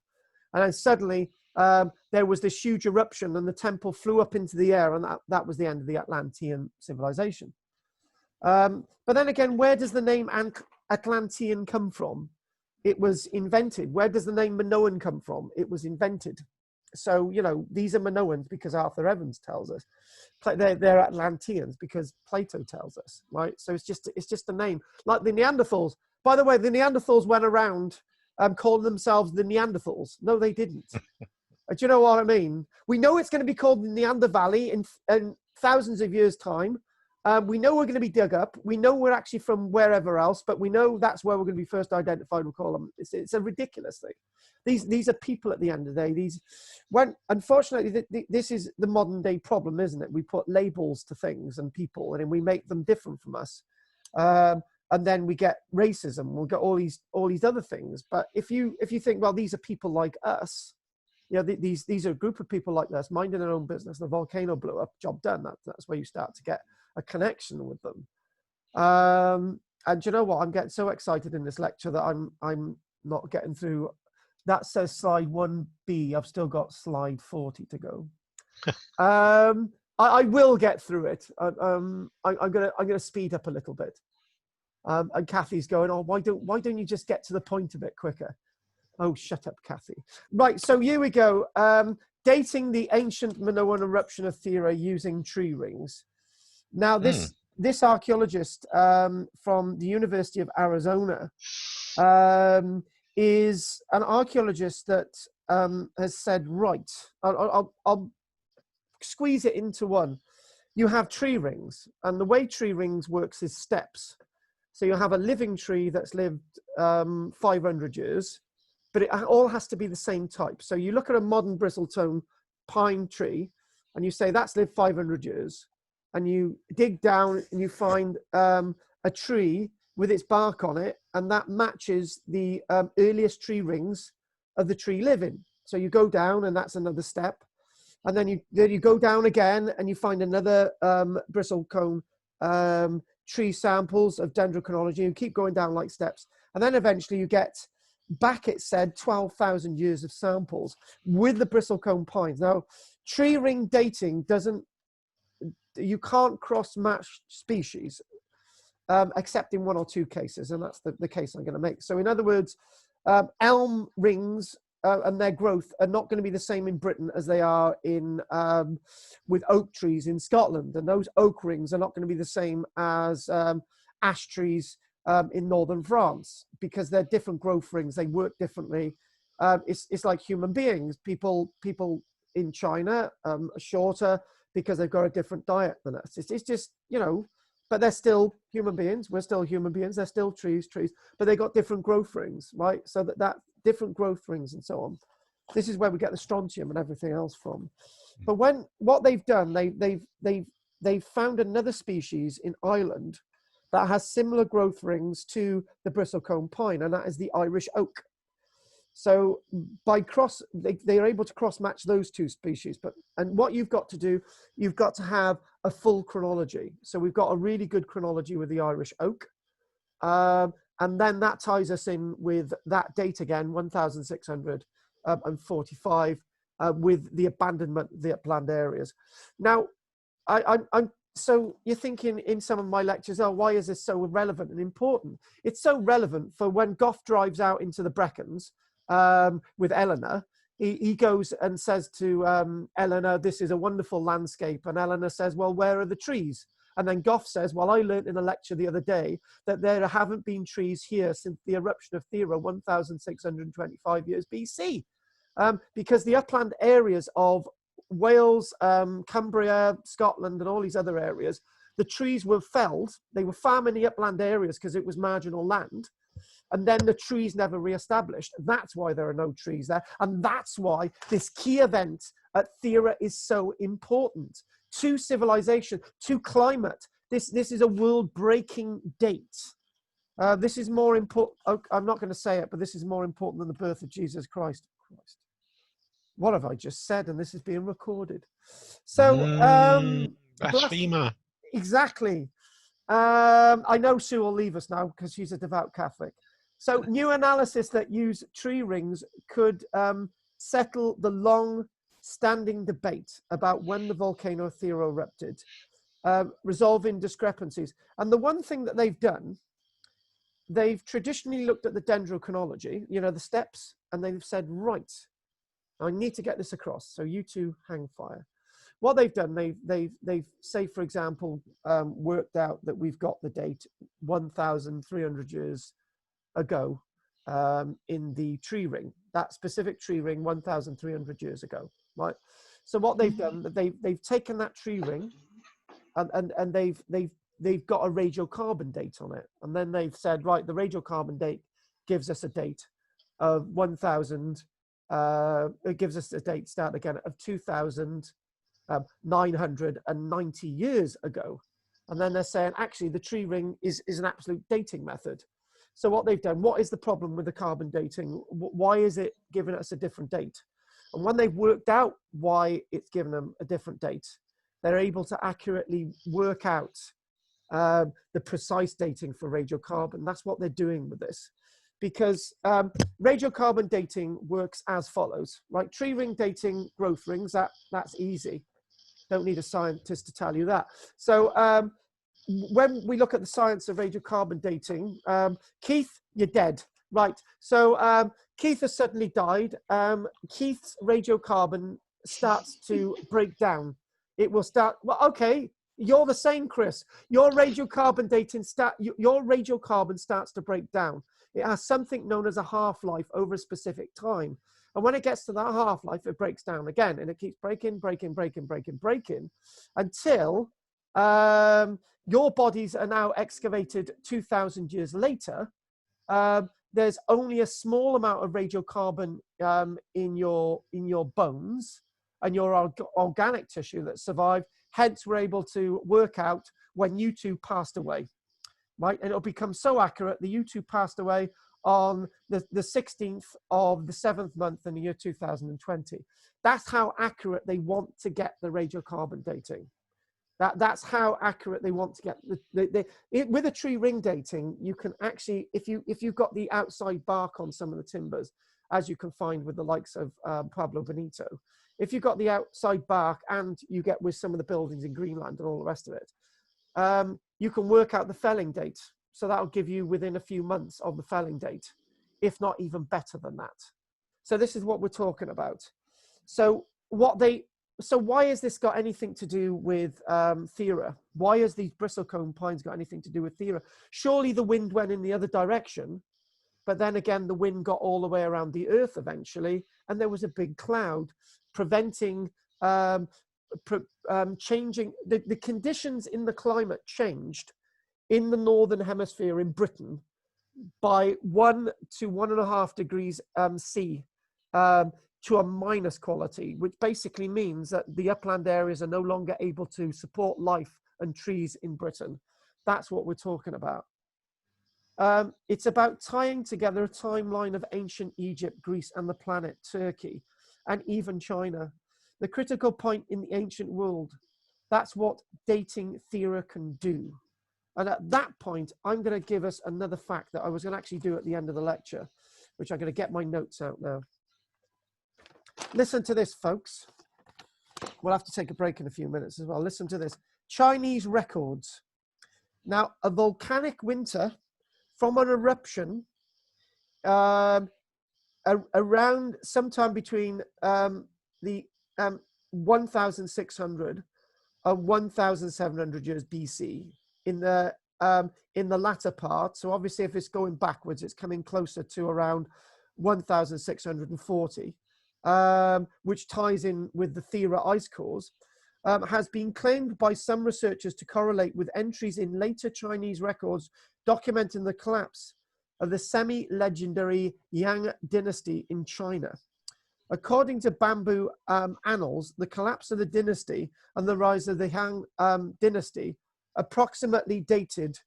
And then suddenly there was this huge eruption and the temple flew up into the air, and that was the end of the Atlantean civilization. But then again, where does the name Atlantean come from? It was invented. Where does the name Minoan come from? It was invented. So, you know, these are Minoans because Arthur Evans tells us. They're Atlanteans because Plato tells us, right? So it's just a name. Like the Neanderthals. By the way, the Neanderthals went around calling themselves the Neanderthals. No, they didn't. Do you know what I mean? We know it's going to be called the Neander Valley in thousands of years' time. We know we're going to be dug up. We know we're actually from wherever else, but we know that's where we're going to be first identified. We'll call them. It's a ridiculous thing. These are people at the end of the day. Unfortunately, this is the modern day problem, isn't it? We put labels to things and people, and we make them different from us, and then we get racism. We'll get all these other things. But if you think, well, these are people like us. You know, these are a group of people like us, minding their own business. The volcano blew up, job done. That's where you start to get a connection with them. And you know what? I'm getting so excited in this lecture that I'm not getting through. That says slide 1B. I've still got slide 40 to go. I will get through it. I'm gonna speed up a little bit. And Kathy's going, oh, why don't you just get to the point a bit quicker? Oh, shut up, Kathy. Right, so here we go. Dating the ancient Minoan eruption of Thera using tree rings. Now, this archaeologist from the University of Arizona is an archaeologist that has said, right, I'll squeeze it into one. You have tree rings, and the way tree rings works is steps. So you have a living tree that's lived 500 years, but it all has to be the same type. So you look at a modern Bristlecone pine tree, and you say that's lived 500 years, and you dig down and you find a tree with its bark on it, and that matches the earliest tree rings of the tree living. So you go down, and that's another step. And then you go down again, and you find another bristlecone tree samples of dendrochronology, and keep going down like steps. And then eventually you get back, it said, 12,000 years of samples with the bristlecone pines. Now, tree ring dating you can't cross-match species, except in one or two cases, and that's the case I'm going to make. So in other words, elm rings and their growth are not going to be the same in Britain as they are in with oak trees in Scotland, and those oak rings are not going to be the same as ash trees in northern France, because they're different growth rings. They work differently. It's like human beings. People in China are shorter because they've got a different diet than us. It's just, you know, but they're still human beings. We're still human beings. They're still trees, but they got different growth rings, right? So that different growth rings and so on. This is where we get the strontium and everything else from. But what they've done, they've found another species in Ireland that has similar growth rings to the bristlecone pine, and that is the Irish oak. So they are able to cross-match those two species. And what you've got to do, you've got to have a full chronology. So we've got a really good chronology with the Irish oak. And then that ties us in with that date again, 1,645, with the abandonment of the upland areas. Now, so you're thinking in some of my lectures, oh, why is this so relevant and important? It's so relevant for when Gough drives out into the Brecons with Eleanor. He goes and says to Eleanor, this is a wonderful landscape. And Eleanor says, well, where are the trees? And then Gough says, well, I learned in a lecture the other day that there haven't been trees here since the eruption of Thera 1,625 years BC. Because the upland areas of Wales, Cumbria, Scotland, and all these other areas, the trees were felled. They were farming the upland areas because it was marginal land. And then the trees never re-established. That's why there are no trees there. And that's why this key event at Thera is so important to civilization, to climate. This is a world-breaking date. This is more important. I'm not going to say it, but this is more important than the birth of Jesus Christ. What have I just said? And this is being recorded. So, blasphemer. Exactly. I know Sue will leave us now because she's a devout Catholic. So new analysis that use tree rings could settle the long-standing debate about when the volcano Thera erupted, resolving discrepancies. And the one thing that they've done, they've traditionally looked at the dendrochronology, you know, the steps, and they've said, right, I need to get this across. So you two hang fire. What they've done, they've say, for example, worked out that we've got the date 1,300 years ago in the tree ring, that specific tree ring 1,300 years ago, right? So what they've done, they've taken that tree ring and they've got a radiocarbon date on it. And then they've said, right, the radiocarbon date gives us a date of 1,000, it gives us a date, start again, of 2,990 years ago. And then they're saying, actually, the tree ring is an absolute dating method. So what they've done, what is the problem with the carbon dating? Why is it giving us a different date? And when they've worked out why it's given them a different date, they're able to accurately work out the precise dating for radiocarbon. That's what they're doing with this. Because radiocarbon dating works as follows, right? Tree ring dating growth rings, that's easy. Don't need a scientist to tell you that. So when we look at the science of radiocarbon dating, Keith, you're dead. Right, so Keith has suddenly died. Keith's radiocarbon starts to break down. It will start, well, okay, you're the same, Chris. Your radiocarbon dating your radiocarbon starts to break down. It has something known as a half-life over a specific time. And when it gets to that half-life, it breaks down again, and it keeps breaking until your bodies are now excavated 2,000 years later. There's only a small amount of radiocarbon in your bones and your organic tissue that survived. Hence, we're able to work out when you two passed away, right? And it'll become so accurate that you two passed away on the 16th of the 7th month in the year 2020. That's how accurate they want to get the radiocarbon dating. That's how accurate they want to get with a tree ring dating. You can actually, if you've got the outside bark on some of the timbers, as you can find with the likes of Pablo Benito, if you've got the outside bark and you get with some of the buildings in Greenland and all the rest of it, you can work out the felling date. So that'll give you within a few months of the felling date, if not even better than that. So this is what we're talking about. So why has this got anything to do with Thera? Why has these Bristlecone Pines got anything to do with Thera? Surely the wind went in the other direction, but then again, the wind got all the way around the Earth eventually, and there was a big cloud preventing changing. The conditions in the climate changed in the Northern Hemisphere in Britain by 1 to 1.5 degrees C. To a minus quality, which basically means that the upland areas are no longer able to support life and trees in Britain. That's what we're talking about. It's about tying together a timeline of ancient Egypt, Greece, and the planet Turkey, and even China. The critical point in the ancient world. That's what dating Thera can do. And at that point, I'm going to give us another fact that I was going to actually do at the end of the lecture, which I'm going to get my notes out now. Listen to this, folks. We'll have to take a break in a few minutes as well. Listen to this. Chinese records. Now, a volcanic winter from an eruption around sometime between the 1,600 and 1,700 years BC in the latter part. So obviously, if it's going backwards, it's coming closer to around 1,640. Which ties in with the Thera ice cores, has been claimed by some researchers to correlate with entries in later Chinese records documenting the collapse of the semi-legendary Yang dynasty in China. According to Bamboo Annals, the collapse of the dynasty and the rise of the Han dynasty approximately dated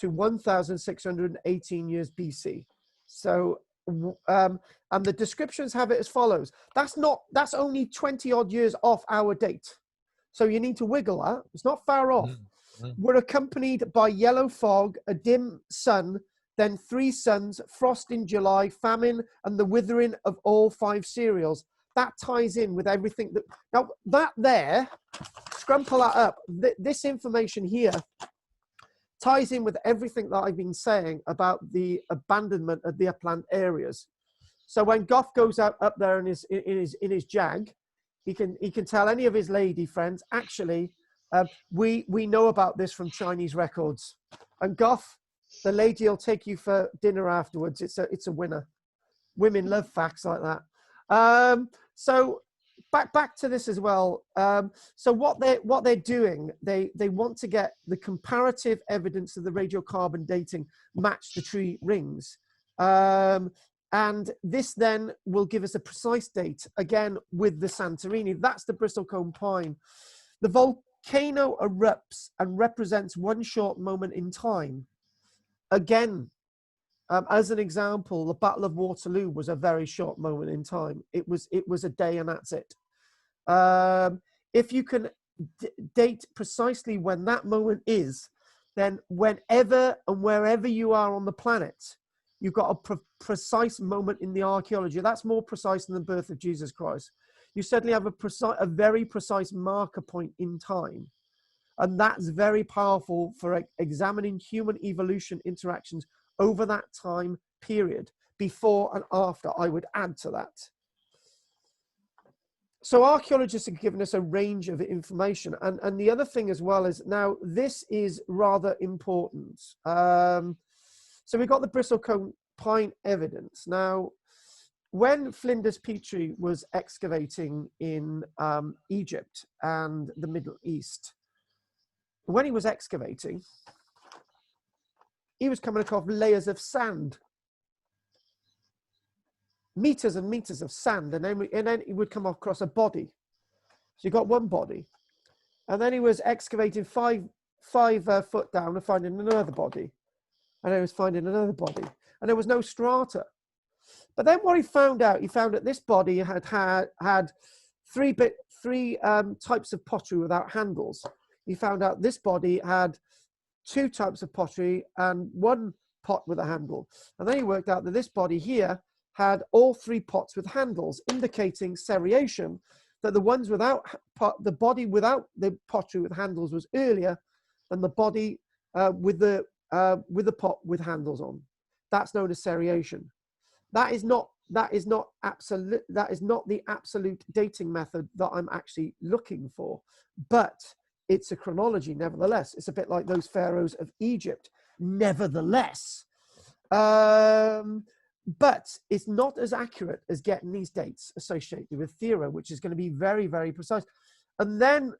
to 1,618 years BC. So and the descriptions have it as follows. That's only 20 odd years off our date. So you need to wiggle that. It's not far off. We're accompanied by yellow fog, a dim sun, then 3 suns, frost in July, famine, and the withering of all 5 cereals. that ties in with everything that, now that there, scrumple that up, this information here ties in with everything that I've been saying about the abandonment of the upland areas. So when Goff goes out up there in his jag, he can tell any of his lady friends, actually, we know about this from Chinese records. And Goff, the lady will take you for dinner afterwards. It's a winner. Women love facts like that. So back to this as well. So what they're doing, they want to get the comparative evidence of the radiocarbon dating match the tree rings. And this then will give us a precise date, again, with the Santorini. That's the Bristlecone Pine. The volcano erupts and represents one short moment in time. Again, as an example, the Battle of Waterloo was a very short moment in time. It was a day and that's it. If you can date precisely when that moment is, then whenever and wherever you are on the planet, you've got a precise moment in the archaeology. That's more precise than the birth of Jesus Christ. You suddenly have a very precise marker point in time. And that's very powerful for examining human evolution interactions over that time period, before and after, I would add to that. So archaeologists have given us a range of information. And the other thing as well is, now this is rather important. So we've got the Bristlecone Pine evidence. Now, when Flinders Petrie was excavating in Egypt and the Middle East, when he was excavating, he was coming across layers of sand, meters and meters of sand, and then he would come across a body. So you got one body, and then he was excavating five foot down and finding another body, and he was finding another body, and there was no strata. But then what he found that this body had three types of pottery without handles. He found out this body had 2 types of pottery and 1 pot with a handle. And then he worked out that this body here had all 3 pots with handles, indicating seriation, that the ones without the body without the pottery with handles was earlier than the body with the pot with handles on. That's known as seriation. That is not the absolute dating method that I'm actually looking for, but it's a chronology nevertheless. It's a bit like those pharaohs of Egypt nevertheless. But it's not as accurate as getting these dates associated with Thera, which is going to be very, very precise. And then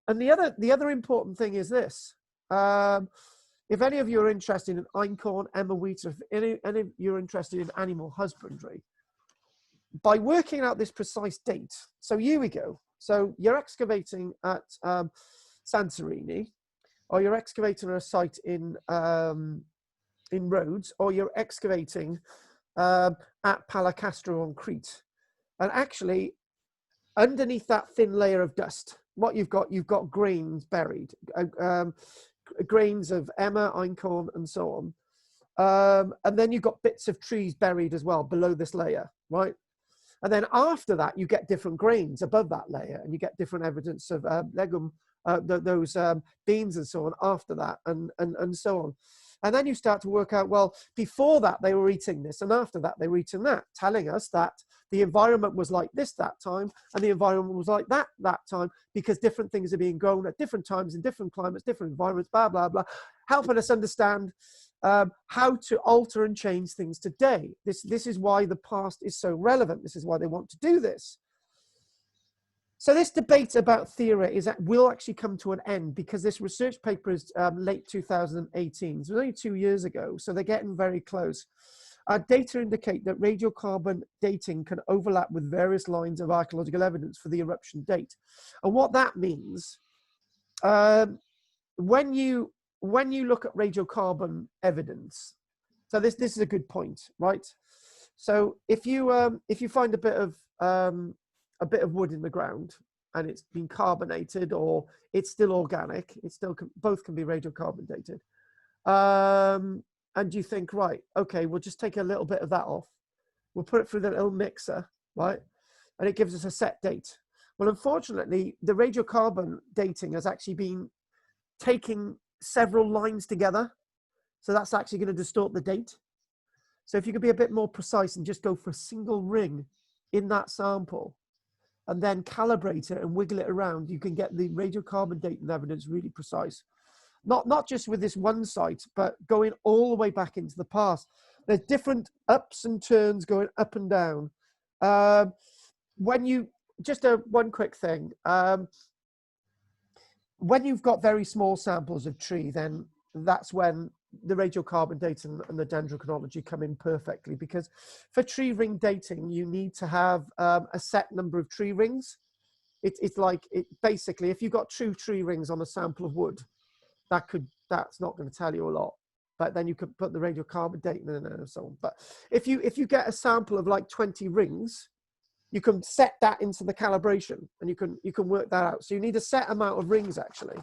the other important thing is this. If any of you are interested in einkorn, emmer wheat, if any of you are interested in animal husbandry, by working out this precise date, so here we go. So you're excavating at Santorini, or you're excavating a site in Rhodes, or you're excavating at Policastro on Crete. And actually, underneath that thin layer of dust, what you've got grains buried, grains of emmer, einkorn, and so on. And then you've got bits of trees buried as well below this layer, right? And then after that, you get different grains above that layer, and you get different evidence of legum, those beans and so on after that, and so on. And then you start to work out, well, before that, they were eating this, and after that, they were eating that, telling us that the environment was like this that time, and the environment was like that time, because different things are being grown at different times in different climates, different environments, blah, blah, blah, helping us understand how to alter and change things today. This is why the past is so relevant. This is why they want to do this. So this debate about Thera will actually come to an end, because this research paper is late 2018. So it was only 2 years ago. So they're getting very close. Data indicate that radiocarbon dating can overlap with various lines of archaeological evidence for the eruption date. And what that means, when you look at radiocarbon evidence, so this is a good point, right? So if you find a bit of wood in the ground and it's been carbonated, or it's still organic, both can be radiocarbon dated. And you think, right, okay, we'll just take a little bit of that off. We'll put it through the little mixer, right? and it gives us a set date. Well, unfortunately, the radiocarbon dating has actually been taking several lines together. So that's actually going to distort the date. So if you could be a bit more precise and just go for a single ring in that sample and then calibrate it and wiggle it around, you can get the radiocarbon dating evidence really precise. Not just with this one site, but going all the way back into the past. There's different ups and turns going up and down. When you, one quick thing, when you've got very small samples of tree, then that's when the radiocarbon dating and the dendrochronology come in perfectly, because for tree ring dating, you need to have a set number of tree rings. It's like, basically, if you've got 2 tree rings on a sample of wood, that's not going to tell you a lot. But then you could put the radiocarbon dating in and so on. But if you get a sample of like 20 rings, you can set that into the calibration, and you can work that out. So you need a set amount of rings actually.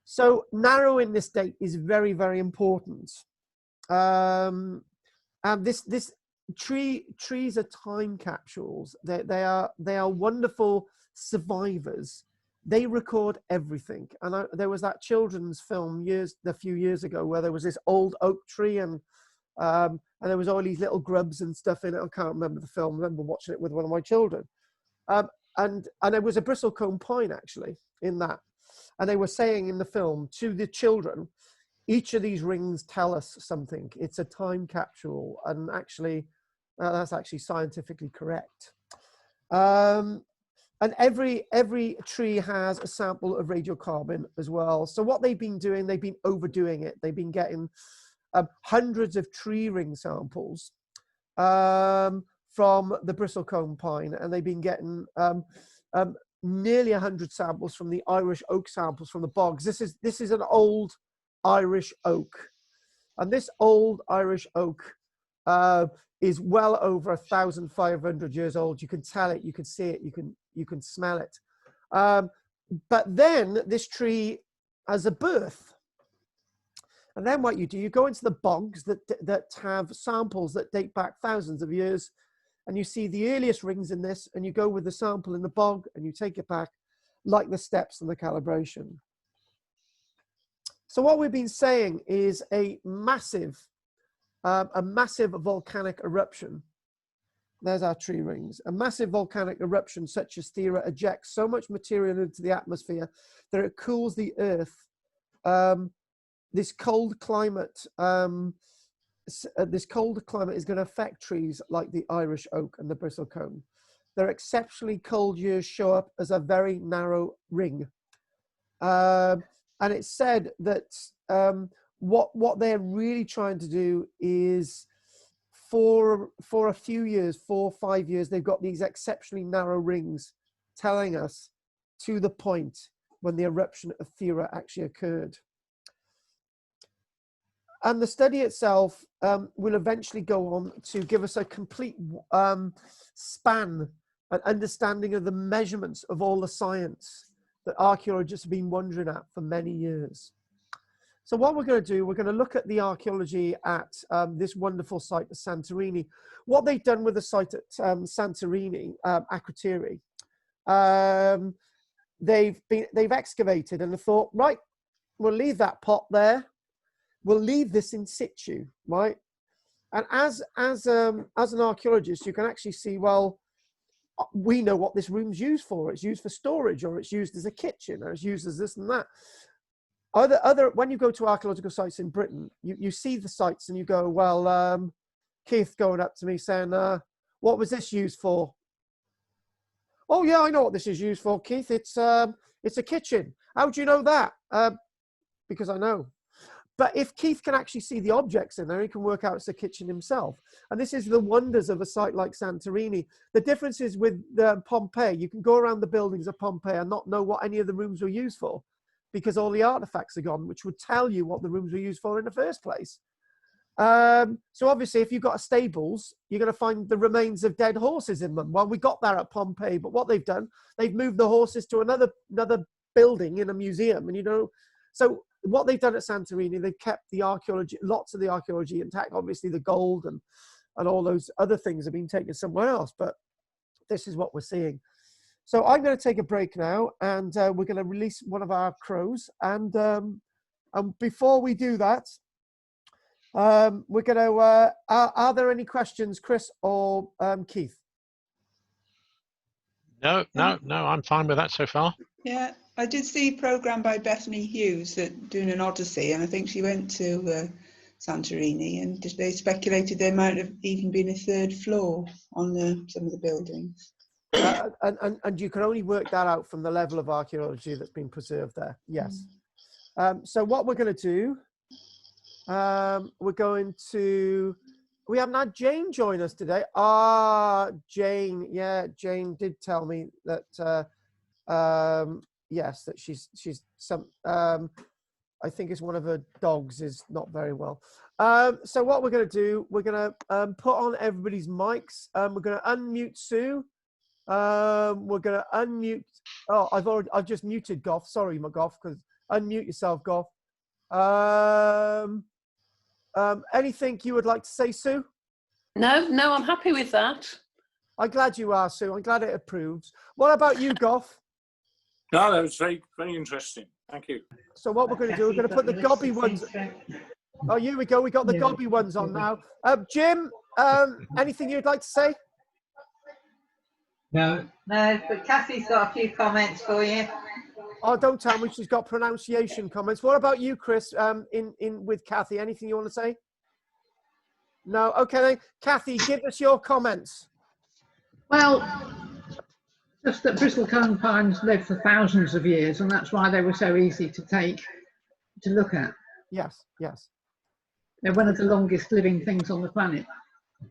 So narrowing this date is very, very important. And trees are time capsules. They are wonderful survivors. They record everything. And there was that children's film a few years ago where there was this old oak tree and there was all these little grubs and stuff in it. I can't remember the film. I remember watching it with one of my children. And there was a bristlecone pine actually in that. And they were saying in the film to the children, each of these rings tell us something. It's a time capsule. And actually, that's actually scientifically correct. And every tree has a sample of radiocarbon as well. So what they've been doing, they've been overdoing it. They've been getting hundreds of tree ring samples from the bristlecone pine, and they've been getting nearly 100 samples from the Irish oak samples from the bogs. This is an old Irish oak, and this old Irish oak is well over 1,500 years old. You can tell it, you can see it, you can smell it. But then this tree has a birth. And then what you do, you go into the bogs that have samples that date back thousands of years, and you see the earliest rings in this, and you go with the sample in the bog and you take it back like the steps in the calibration. So what we've been saying is a massive volcanic eruption. There's our tree rings. A massive volcanic eruption such as Thera ejects so much material into the atmosphere that it cools the earth. This cold climate is going to affect trees like the Irish oak and the bristlecone. Their exceptionally cold years show up as a very narrow ring. And it's said that what they're really trying to do is for a few years, 4 or 5 years, they've got these exceptionally narrow rings telling us to the point when the eruption of Thera actually occurred. And the study itself will eventually go on to give us a complete span and understanding of the measurements of all the science that archaeologists have been wondering at for many years. So what we're going to do, we're going to look at the archaeology at this wonderful site at Santorini. What they've done with the site at Santorini, Akrotiri, they've excavated and they thought, right, we'll leave that pot there. We'll leave this in situ, right? And as an archaeologist, you can actually see, well, we know what this room's used for. It's used for storage, or it's used as a kitchen, or it's used as this and that. When you go to archaeological sites in Britain, you see the sites and you go, well, Keith going up to me saying, what was this used for? Oh yeah, I know what this is used for, Keith. It's a kitchen. How do you know that? Because I know. But if Keith can actually see the objects in there, he can work out it's a kitchen himself. And this is the wonders of a site like Santorini. The difference is with Pompeii, you can go around the buildings of Pompeii and not know what any of the rooms were used for, because all the artifacts are gone, which would tell you what the rooms were used for in the first place. So obviously, if you've got a stables, you're going to find the remains of dead horses in them. Well, we got that at Pompeii, but what they've done, they've moved the horses to another building in a museum. And, so what they've done at Santorini, they've kept the archaeology, lots of the archaeology intact. Obviously, the gold and all those other things have been taken somewhere else. But this is what we're seeing. So I'm going to take a break now, and we're going to release one of our crows. And before we do that, we're going to. Are there any questions, Chris or Keith? No, I'm fine with that so far. Yeah, I did see a programme by Bethany Hughes that doing an Odyssey, and I think she went to Santorini, and they speculated there might have even been a third floor on some of the buildings. And you can only work that out from the level of archaeology that's been preserved there. Yes. So what we're going to do, we haven't had Jane join us today. Jane, yeah, Jane did tell me that, yes, that she's some, I think it's one of her dogs is not very well. So what we're going to do, we're going to put on everybody's mics. We're going to unmute Sue. We're going to unmute. Oh, I've just muted Goff. Sorry, my Goff, because unmute yourself, Goff. Anything you would like to say, Sue? No, I'm happy with that. I'm glad you are, Sue. I'm glad it approves. What about you, Goff? No, that was very, very interesting. Thank you. So what we're going to do, we're going to put the gobby ones. Oh, here we go. We got the gobby ones on now. Jim, anything you'd like to say? No, but Kathy's got a few comments for you. Oh, don't tell me she's got pronunciation comments. What about you, Chris? With Kathy, anything you want to say? No. Okay, then. Kathy, give us your comments. Well, just that Bristlecone Pines lived for thousands of years, and that's why they were so easy to look at. Yes, yes. They're one of the longest living things on the planet.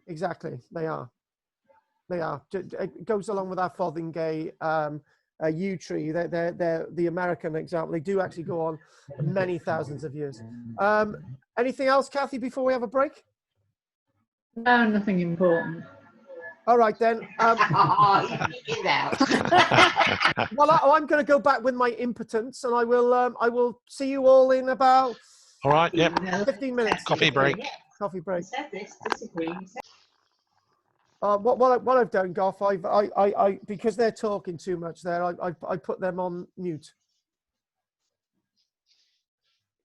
Exactly, they are. They are. It goes along with our Fotheringay yew tree. They're the American example. They do actually go on many thousands of years. Anything else, Kathy, before we have a break? No, nothing important. All right, then. Well, I'm going to go back with my impotence, and I will see you all in about. All right. Yep. 15 minutes. Coffee break. Coffee break. What I've done, Goff, I because they're talking too much there, I put them on mute.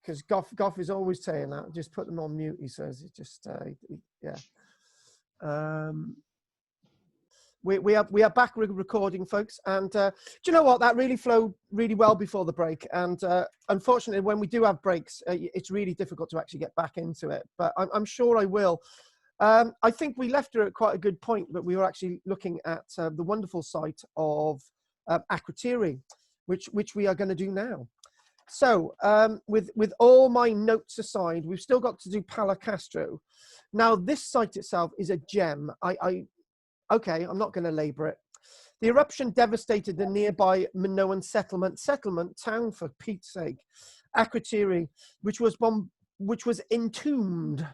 Because Goff is always saying that. Just put them on mute, he says. It just, yeah. We are back recording, folks, and do you know what? That really flowed really well before the break, and unfortunately, when we do have breaks, it's really difficult to actually get back into it. But I'm sure I will. I think we left her at quite a good point, but we were actually looking at the wonderful site of Akrotiri, which we are going to do now. So with all my notes aside, we've still got to do Policastro. Now, this site itself is a gem. Okay, I'm not going to labor it. The eruption devastated the nearby Minoan settlement town, for Pete's sake, Akrotiri, which was entombed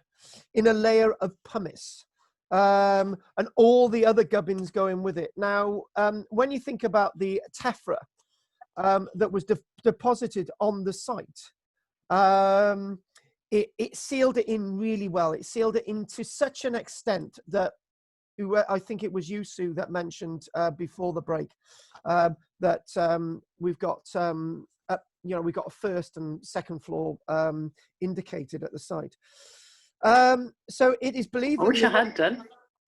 in a layer of pumice, and all the other gubbins going with it. Now, when you think about the tephra that was deposited on the site, it sealed it in really well. It sealed it in to such an extent that I think it was you, Sue, that mentioned before the break that we've got we've got a first and second floor indicated at the site. So it is believed. I wish I had done.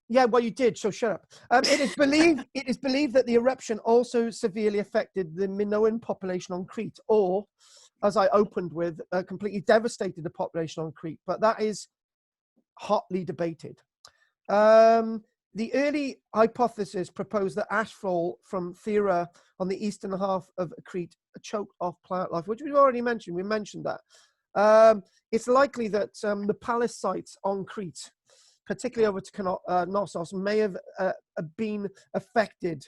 Yeah, well, you did. So shut up. It is believed that the eruption also severely affected the Minoan population on Crete, or, as I opened with, completely devastated the population on Crete. But that is hotly debated. The early hypothesis proposed that ashfall from Thera on the eastern half of Crete choked off plant life, which we've already mentioned. We mentioned that. It's likely that the palace sites on Crete, particularly over to Knossos, may have been affected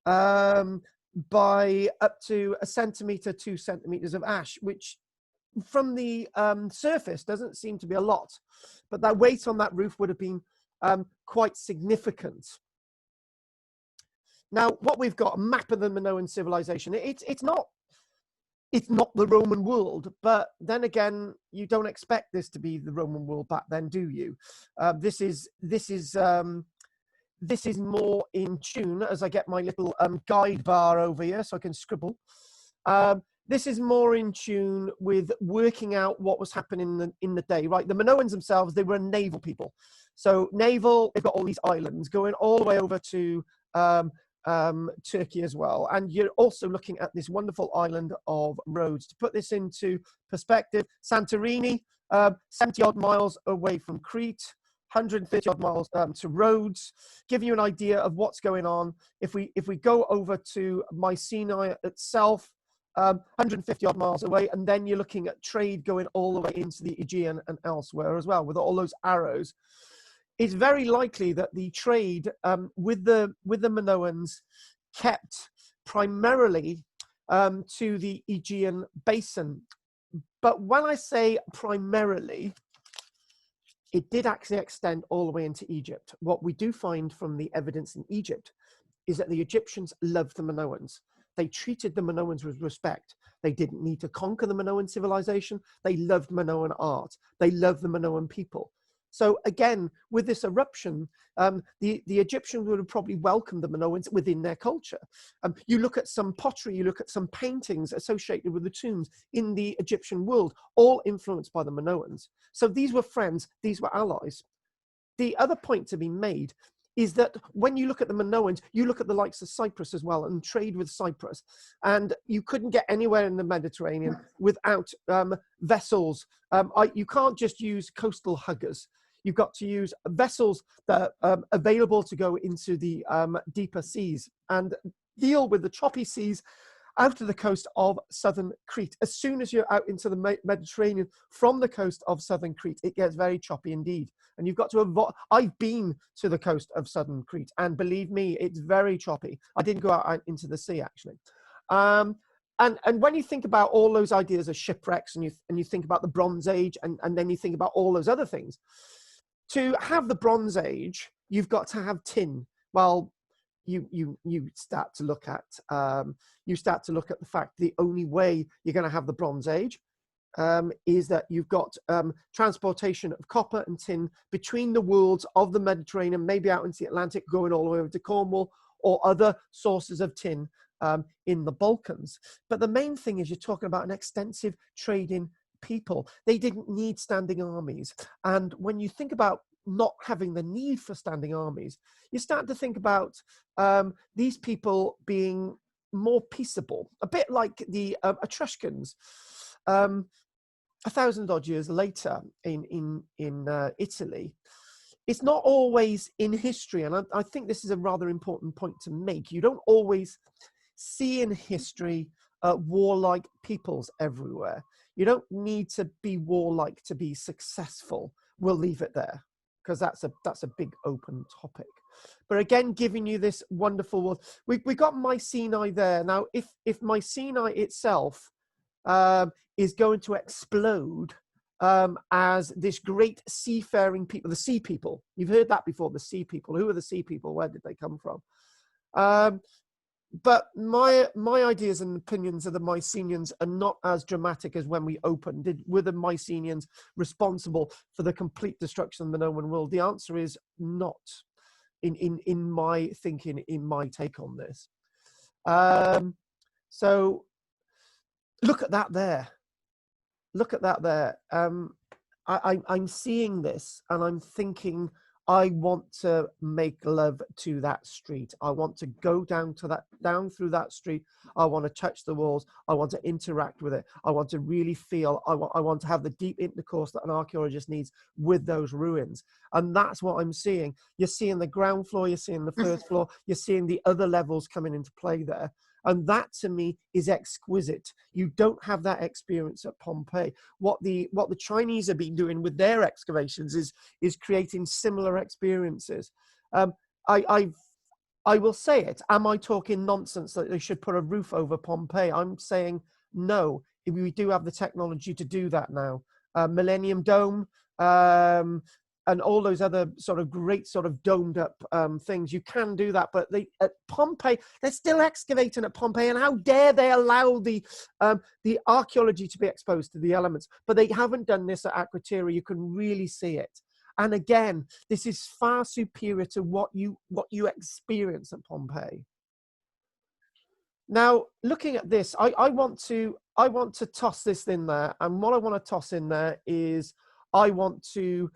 by up to 1 centimetre, 2 centimetres of ash, which from the surface doesn't seem to be a lot, but that weight on that roof would have been quite significant. Now, what we've got, a map of the Minoan civilization. It's not the Roman world, but then again, you don't expect this to be the Roman world back then, do you? This is this is more in tune, as I get my little guide bar over here so I can scribble. This is more in tune with working out what was happening in the day, right? The Minoans themselves, they were a naval people. So naval, they've got all these islands going all the way over to Turkey as well. And you're also looking at this wonderful island of Rhodes. To put this into perspective, Santorini, 70 odd miles away from Crete, 130 odd miles to Rhodes. Give you an idea of what's going on. If we go over to Mycenae itself, 150 odd miles away, and then you're looking at trade going all the way into the Aegean and elsewhere as well, with all those arrows. It's very likely that the trade with the Minoans kept primarily to the Aegean basin. But when I say primarily, it did actually extend all the way into Egypt. What we do find from the evidence in Egypt is that the Egyptians loved the Minoans. They treated the Minoans with respect. They didn't need to conquer the Minoan civilization. They loved Minoan art. They loved the Minoan people. So again, with this eruption, the Egyptians would have probably welcomed the Minoans within their culture. You look at some pottery, you look at some paintings associated with the tombs in the Egyptian world, all influenced by the Minoans. So these were friends, these were allies. The other point to be made is that when you look at the Minoans, you look at the likes of Cyprus as well and trade with Cyprus. And you couldn't get anywhere in the Mediterranean without vessels. You can't just use coastal huggers. You've got to use vessels that are available to go into the deeper seas and deal with the choppy seas out of the coast of southern Crete. As soon as you're out into the Mediterranean from the coast of southern Crete, it gets very choppy indeed. And you've got to avoid. I've been to the coast of southern Crete, and believe me, it's very choppy. I didn't go out into the sea, actually. And when you think about all those ideas of shipwrecks, and you think about the Bronze Age, and then you think about all those other things, to have the Bronze Age, you've got to have tin. Well, you start to look at the fact the only way you're going to have the Bronze Age is that you've got transportation of copper and tin between the worlds of the Mediterranean, maybe out into the Atlantic, going all the way over to Cornwall, or other sources of tin in the Balkans. But the main thing is you're talking about an extensive trading people. They didn't need standing armies. And when you think about not having the need for standing armies, you start to think about these people being more peaceable, a bit like the Etruscans. 1,000 odd years later in Italy, it's not always in history, and I think this is a rather important point to make. You don't always see in history warlike peoples everywhere. You don't need to be warlike to be successful. We'll leave it there, because that's a big open topic. But again, giving you this wonderful world. We got Mycenae there. Now, if Mycenae itself is going to explode as this great seafaring people, the sea people. You've heard that before, the sea people. Who are the sea people? Where did they come from? But my ideas and opinions of the Mycenaeans are not as dramatic as when we opened. Were the Mycenaeans responsible for the complete destruction of the Minoan world? The answer is not, in my thinking, in my take on this. So look at that there. Look at that there. I'm seeing this and I'm thinking, I want to make love to that street. I want to go down through that street. I want to touch the walls. I want to interact with it. I want to really feel, I want to have the deep intercourse that an archaeologist needs with those ruins. And that's what I'm seeing. You're seeing the ground floor, you're seeing the first floor, you're seeing the other levels coming into play there. And that to me is exquisite. You don't have that experience at Pompeii. What the Chinese have been doing with their excavations is creating similar experiences. I will say it. Am I talking nonsense that they should put a roof over Pompeii? I'm saying no. We do have the technology to do that now. Millennium Dome, and all those other sort of great sort of domed up things. You can do that, but at Pompeii, they're still excavating at Pompeii, and how dare they allow the archaeology to be exposed to the elements? But they haven't done this at Krakatoa. You can really see it. And again, this is far superior to what you experience at Pompeii. Now, looking at this, I want to toss this in there, and what I want to toss in there is I want to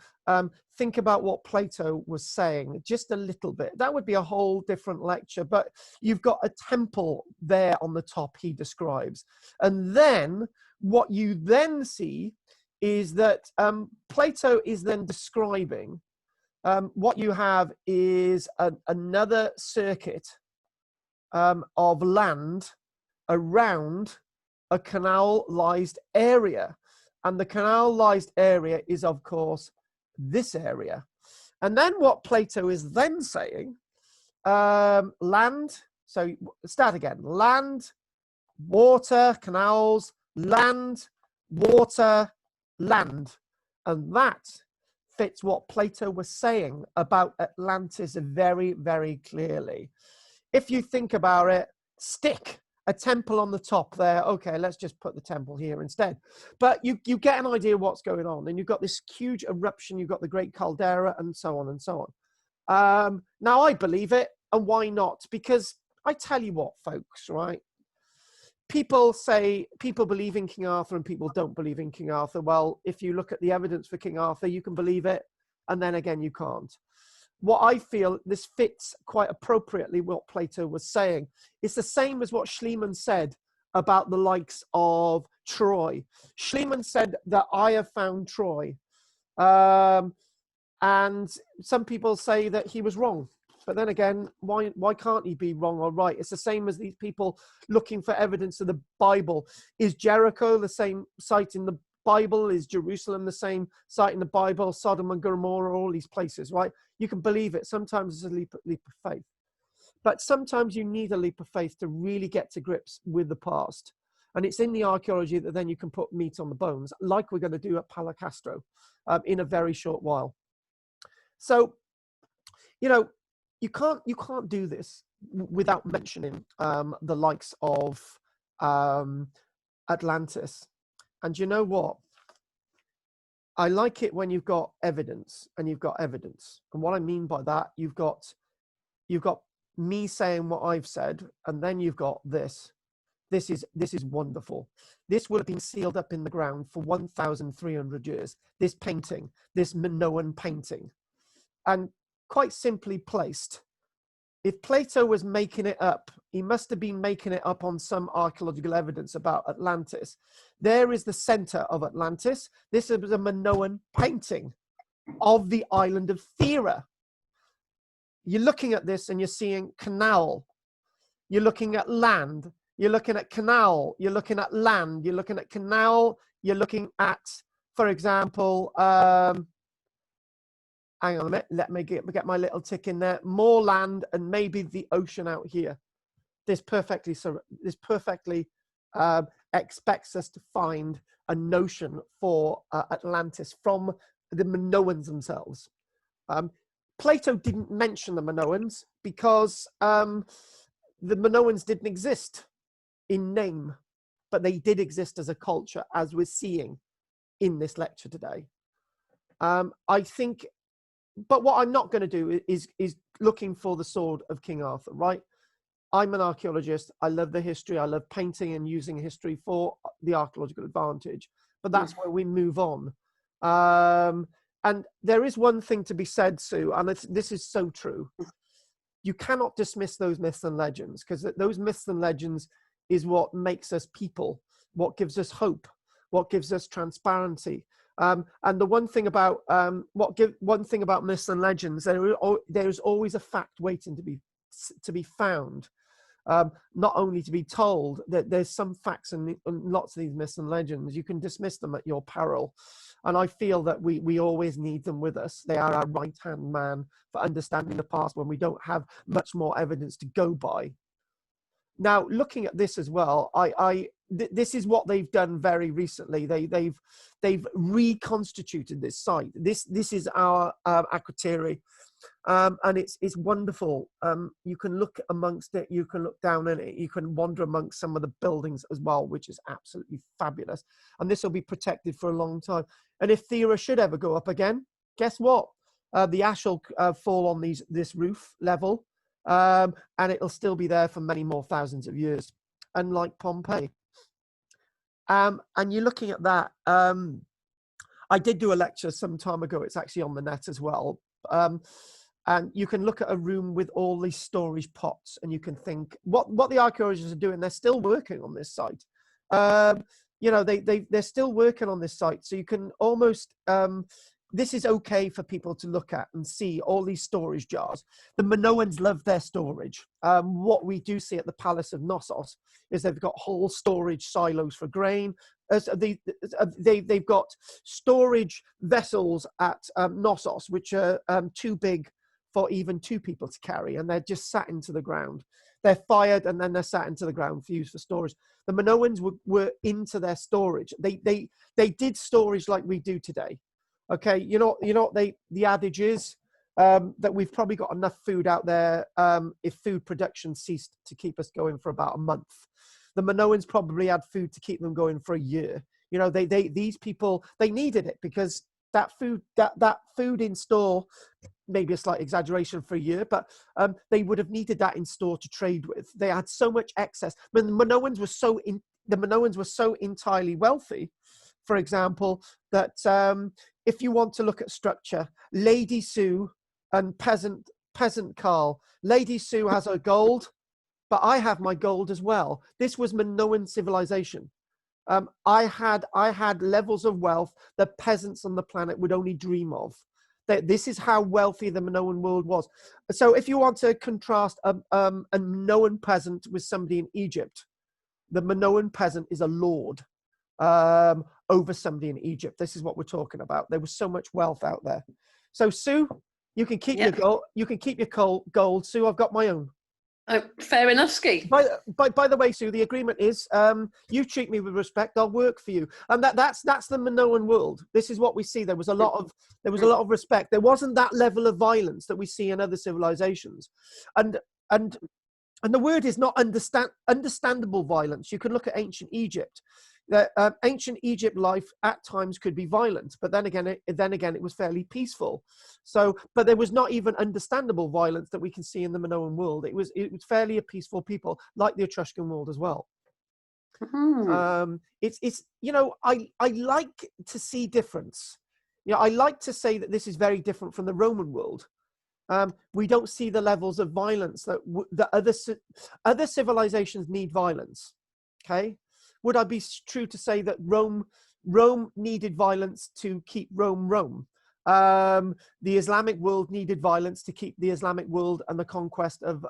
think about what Plato was saying just a little bit. That would be a whole different lecture, but you've got a temple there on the top he describes. And then what you then see is that Plato is then describing what you have is another circuit of land around a canalized area. And the canalized area is, of course, this area. And then what Plato is then saying, land, so start again, land, water, canals, land, water, land. And that fits what Plato was saying about Atlantis very, very clearly. If you think about it, stick a temple on the top there. Okay, let's just put the temple here instead. But you get an idea of what's going on. And you've got this huge eruption. You've got the great caldera and so on and so on. Now, I believe it. And why not? Because I tell you what, folks, right? People say people believe in King Arthur and people don't believe in King Arthur. Well, if you look at the evidence for King Arthur, you can believe it. And then again, you can't. What I feel, this fits quite appropriately what Plato was saying. It's the same as what Schliemann said about the likes of Troy. Schliemann said that I have found Troy. And some people say that he was wrong. But then again, why can't he be wrong or right? It's the same as these people looking for evidence of the Bible. Is Jericho the same site in the Bible? Is Jerusalem the same site in the Bible? Sodom and Gomorrah, all these places, right? You can believe it. Sometimes it's a leap of faith. But sometimes you need a leap of faith to really get to grips with the past. And it's in the archaeology that then you can put meat on the bones, like we're going to do at Policastro in a very short while. So, you know, you can't do this without mentioning the likes of Atlantis. And you know what? I like it when you've got evidence and you've got evidence. And what I mean by that, you've got me saying what I've said, and then you've got this. This is wonderful. This would have been sealed up in the ground for 1,300 years. This painting, this Minoan painting. And quite simply placed, if Plato was making it up, he must have been making it up on some archaeological evidence about Atlantis. There is the center of Atlantis. This is a Minoan painting of the island of Thera. You're looking at this and you're seeing canal. You're looking at land. You're looking at canal. You're looking at land. You're looking at canal. You're looking at, for example, hang on a minute, let me get my little tick in there. More land and maybe the ocean out here. This perfectly expects us to find a notion for Atlantis from the Minoans themselves. Plato didn't mention the Minoans because the Minoans didn't exist in name, but they did exist as a culture, as we're seeing in this lecture today. I think. But what I'm not going to do is looking for the sword of King Arthur, right? I'm an archaeologist. I love the history. I love painting and using history for the archaeological advantage. But that's where we move on. And there is one thing to be said, Sue, and this is so true. You cannot dismiss those myths and legends, because those myths and legends is what makes us people, what gives us hope, what gives us transparency. And the one thing about myths and legends, there is always a fact waiting to be found, not only to be told. That there's some facts in lots of these myths and legends. You can dismiss them at your peril, and I feel that we always need them with us. They are our right hand man for understanding the past when we don't have much more evidence to go by. Now, looking at this as well, this is what they've done very recently. They've reconstituted this site. This is our Akrotiri, and it's wonderful. You can look amongst it, you can look down in it, you can wander amongst some of the buildings as well, which is absolutely fabulous. And this will be protected for a long time. And if Thera should ever go up again, guess what? The ash will fall on this roof level, and it'll still be there for many more thousands of years, unlike Pompeii. And you're looking at that. I did do a lecture some time ago. It's actually on the net as well. And you can look at a room with all these storage pots, and you can think what the archaeologists are doing. They're still working on this site. You know, they're still working on this site. So you can almost, this is okay for people to look at and see all these storage jars. The Minoans love their storage. What we do see at the Palace of Knossos is they've got whole storage silos for grain. They've got storage vessels at Knossos, which are too big for even 2 people to carry, and they're just sat into the ground. They're fired and then they're sat into the ground for use for storage. The Minoans were into their storage. They did storage like we do today. Okay, you know the adage is that we've probably got enough food out there if food production ceased to keep us going for about a month. The Minoans probably had food to keep them going for a year. You know, these people, they needed it because that food in store, maybe a slight exaggeration for a year, but they would have needed that in store to trade with. They had so much excess. But the Minoans were so entirely wealthy, for example, that if you want to look at structure, Lady Sue and peasant Karl. Lady Sue has her gold, but I have my gold as well. This was Minoan civilization. I had levels of wealth that peasants on the planet would only dream of. This is how wealthy the Minoan world was. So if you want to contrast a Minoan peasant with somebody in Egypt, the Minoan peasant is a lord over somebody in Egypt. This is what we're talking about. There was so much wealth out there. So Sue, you can keep your gold. You can keep your gold. Sue, I've got my own. Oh, fair enough, Ski. By the way, Sue, the agreement is you treat me with respect, I'll work for you, and that's the Minoan world. This is what we see. There was a lot of respect. There wasn't that level of violence that we see in other civilizations, and the word is not understandable violence. You can look at ancient Egypt. Ancient Egypt life at times could be violent, but then again it was fairly peaceful. So, but there was not even understandable violence that we can see in the Minoan world. It was fairly a peaceful people, like the Etruscan world as well. It's you know, I like to see difference. You know, I like to say that this is very different from the Roman world. We don't see the levels of violence that other civilizations need violence. Okay. Would I be true to say that Rome needed violence to keep Rome? The Islamic world needed violence to keep the Islamic world and the conquest of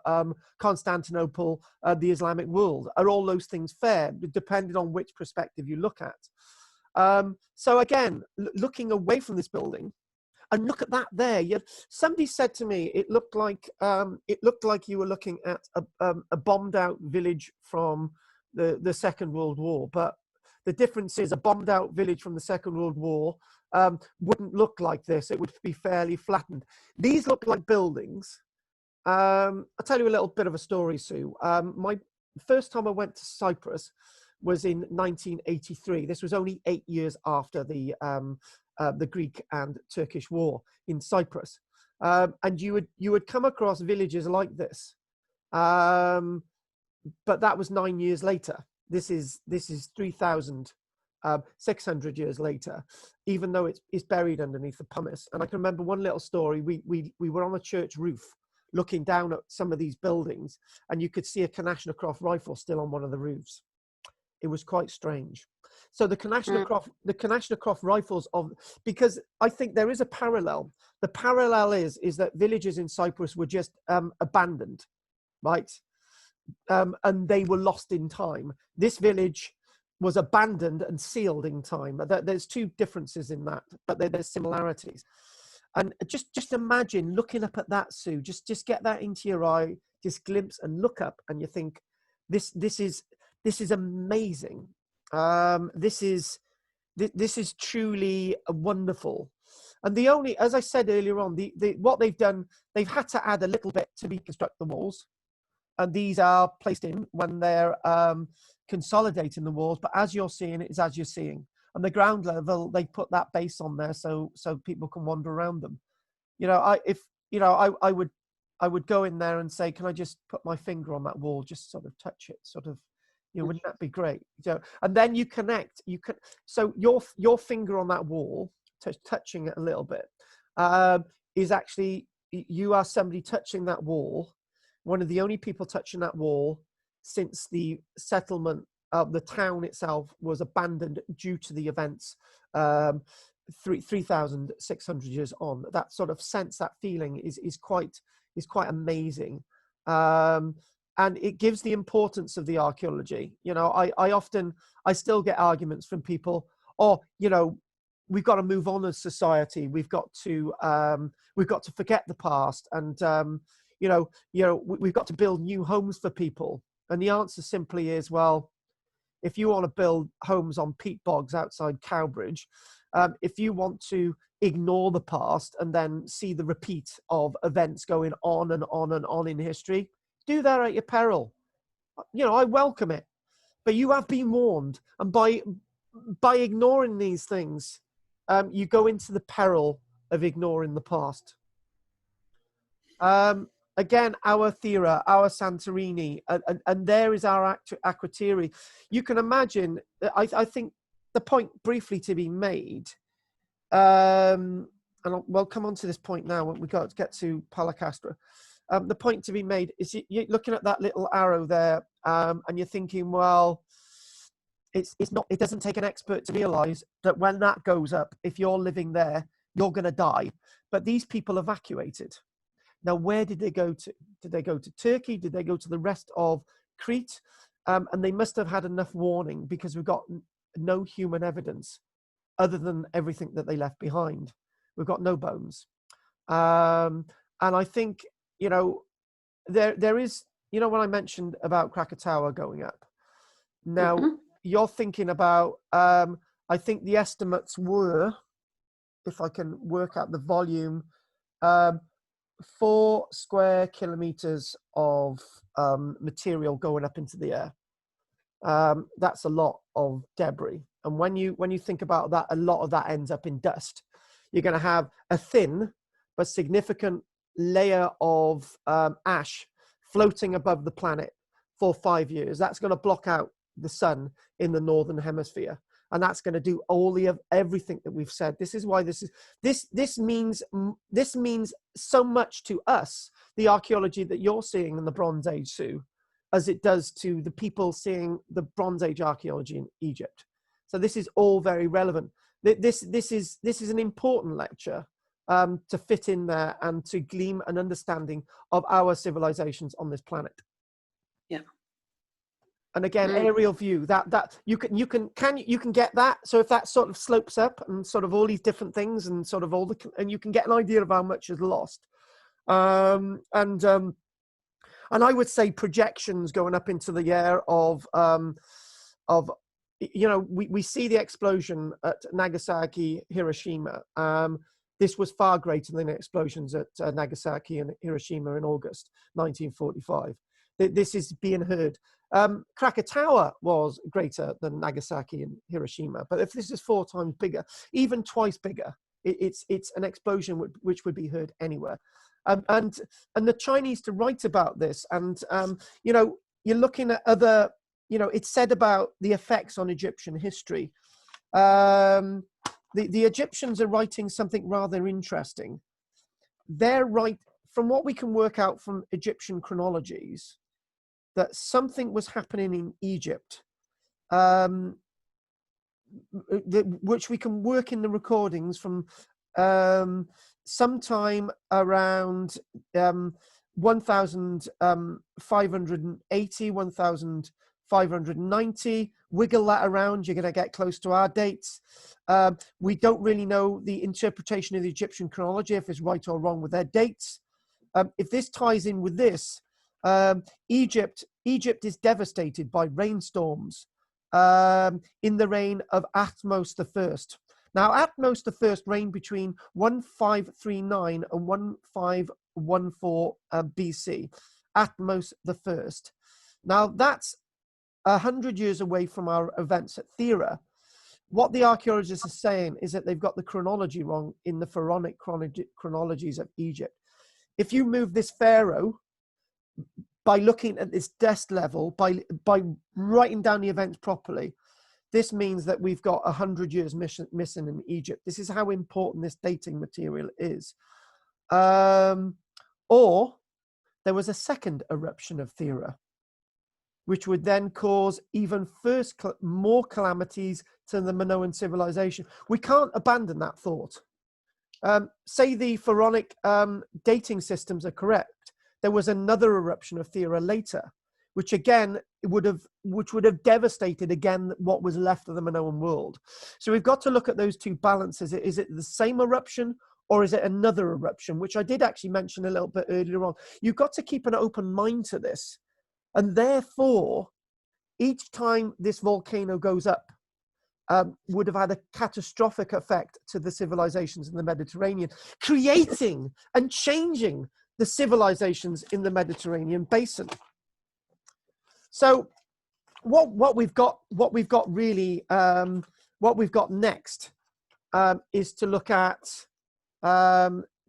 Constantinople, the Islamic world. Are all those things fair, depending on which perspective you look at? So again, looking away from this building, and look at that there. Somebody said to me, it looked like you were looking at a bombed out village from the Second World War, but the difference is a bombed out village from the Second World War wouldn't look like this. It would be fairly flattened. These look like buildings. I'll tell you a little bit of a story, Sue. My first time I went to Cyprus was in 1983. This was only 8 years after the Greek and Turkish war in Cyprus, and you would come across villages like this. But that was 9 years later. This is 3,600 years later, even though it's buried underneath the pumice. And I can remember one little story. We were on a church roof looking down at some of these buildings, and you could see a Kalashnikov rifle still on one of the roofs. It was quite strange. So the Kalashnikov rifles because I think there is a parallel. The parallel is that villages in Cyprus were just abandoned, right? And they were lost in time. This village was abandoned and sealed in time. There's two differences in that, but there's similarities. And just imagine looking up at that, Sue. Just get that into your eye, just glimpse and look up, and you think, this is amazing. This is truly wonderful. And as I said earlier on, what they've done, they've had to add a little bit to reconstruct the walls. And these are placed in when they're consolidating the walls. But as you're seeing, it is as you're seeing. and the ground level, they put that base on there so people can wander around them. You know, I would go in there and say, can I just put my finger on that wall, just sort of touch it, sort of, you know, wouldn't that be great? So, and then you connect, so your finger on that wall, touching it a little bit, is actually, you are somebody touching that wall, one of the only people touching that wall since the settlement of the town itself was abandoned due to the events 3,600 years on. That sort of sense, that feeling is quite amazing. And it gives the importance of the archaeology. You know, I still get arguments from people, oh, you know, we've got to move on as society. We've got to forget the past, and you know, we've got to build new homes for people. And the answer simply is, well, if you want to build homes on peat bogs outside Cowbridge, if you want to ignore the past and then see the repeat of events going on and on and on in history, do that at your peril. You know, I welcome it, but you have been warned, and by ignoring these things, you go into the peril of ignoring the past. Again, our Thera, our Santorini, and there is our Akrotiri. You can imagine, I think the point briefly to be made, and we'll come on to this point now when we got to get to Policastro. The point to be made is you're looking at that little arrow there, and you're thinking, well, it doesn't take an expert to realize that when that goes up, if you're living there, you're going to die. But these people evacuated. Now, where did they go to? Did they go to Turkey? Did they go to the rest of Crete? And they must have had enough warning, because we've got no human evidence other than everything that they left behind. We've got no bones. And I think, you know, there is, you know, when I mentioned about Krakatoa going up, now you're thinking about, I think the estimates were, if I can work out the volume, 4 square kilometers of material going up into the air. That's a lot of debris. And when you think about that, a lot of that ends up in dust. You're going to have a thin but significant layer of ash floating above the planet for 5 years. That's going to block out the sun in the northern hemisphere. And that's going to do everything that we've said. This is why this means so much to us, the archaeology that you're seeing in the Bronze Age, Sue, as it does to the people seeing the Bronze Age archaeology in Egypt. So this is all very relevant. This is an important lecture to fit in there and to glean an understanding of our civilizations on this planet. Yeah. And again, aerial view, that you can get that. So if that sort of slopes up and sort of all these different things and sort of and you can get an idea of how much is lost. And I would say projections going up into the air of you know, we see the explosion at Nagasaki, Hiroshima. This was far greater than explosions at Nagasaki and Hiroshima in August 1945. This is being heard. Krakatoa was greater than Nagasaki and Hiroshima, but if this is 4 times bigger, even twice bigger, it's an explosion which would be heard anywhere. And the Chinese to write about this, and you know, you're looking at other, you know, it's said about the effects on Egyptian history. The Egyptians are writing something rather interesting. They're right, from what we can work out from Egyptian chronologies, that something was happening in Egypt, which we can work in the recordings from sometime around 1580, 1590. Wiggle that around, you're going to get close to our dates. We don't really know the interpretation of the Egyptian chronology, if it's right or wrong with their dates. If this ties in with this, Egypt is devastated by rainstorms in the reign of Athmos I. Now, Athmos I reigned between 1539 and 1514 BC. Athmos I. Now, that's 100 years away from our events at Thera. what the archaeologists are saying is that they've got the chronology wrong in the pharaonic chronologies of Egypt. If you move this pharaoh by looking at this dust level, by writing down the events properly, this means that we've got 100 years missing in Egypt. This is how important this dating material is. Or there was a second eruption of Thera, which would then cause even more calamities to the Minoan civilization. We can't abandon that thought. Say the pharaonic dating systems are correct, there was another eruption of Thera later, which again would have devastated again what was left of the Minoan world. So we've got to look at those two balances. Is it the same eruption or is it another eruption? Which I did actually mention a little bit earlier on. You've got to keep an open mind to this. And therefore, each time this volcano goes up, would have had a catastrophic effect to the civilizations in the Mediterranean, creating and changing the civilizations in the Mediterranean basin. So what we've got next is to look at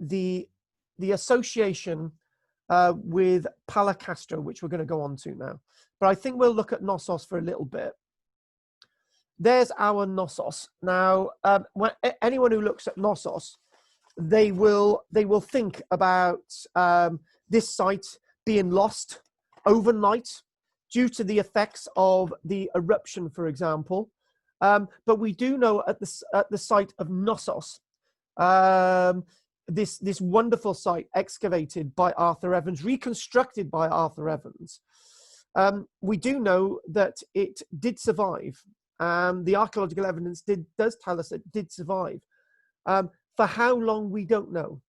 the association with Policastro, which we're going to go on to now. But I think we'll look at Knossos for a little bit. There's our Knossos. Now, anyone who looks at Knossos, they will think about this site being lost overnight due to the effects of the eruption, for example. But we do know at the site of Knossos, this wonderful site excavated by Arthur Evans, reconstructed by Arthur Evans, we do know that it did survive. The archaeological evidence does tell us it did survive. For how long, we don't know,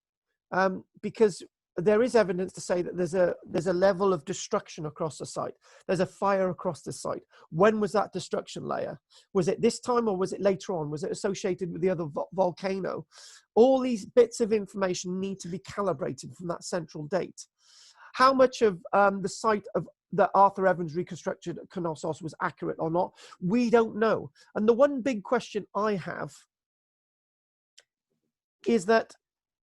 because there is evidence to say that there's a level of destruction across the site. There's a fire across the site. When was that destruction layer? Was it this time or was it later on? Was it associated with the other volcano? All these bits of information need to be calibrated from that central date. How much of the site of that Arthur Evans reconstructed at Knossos was accurate or not, we don't know. And the one big question I have is that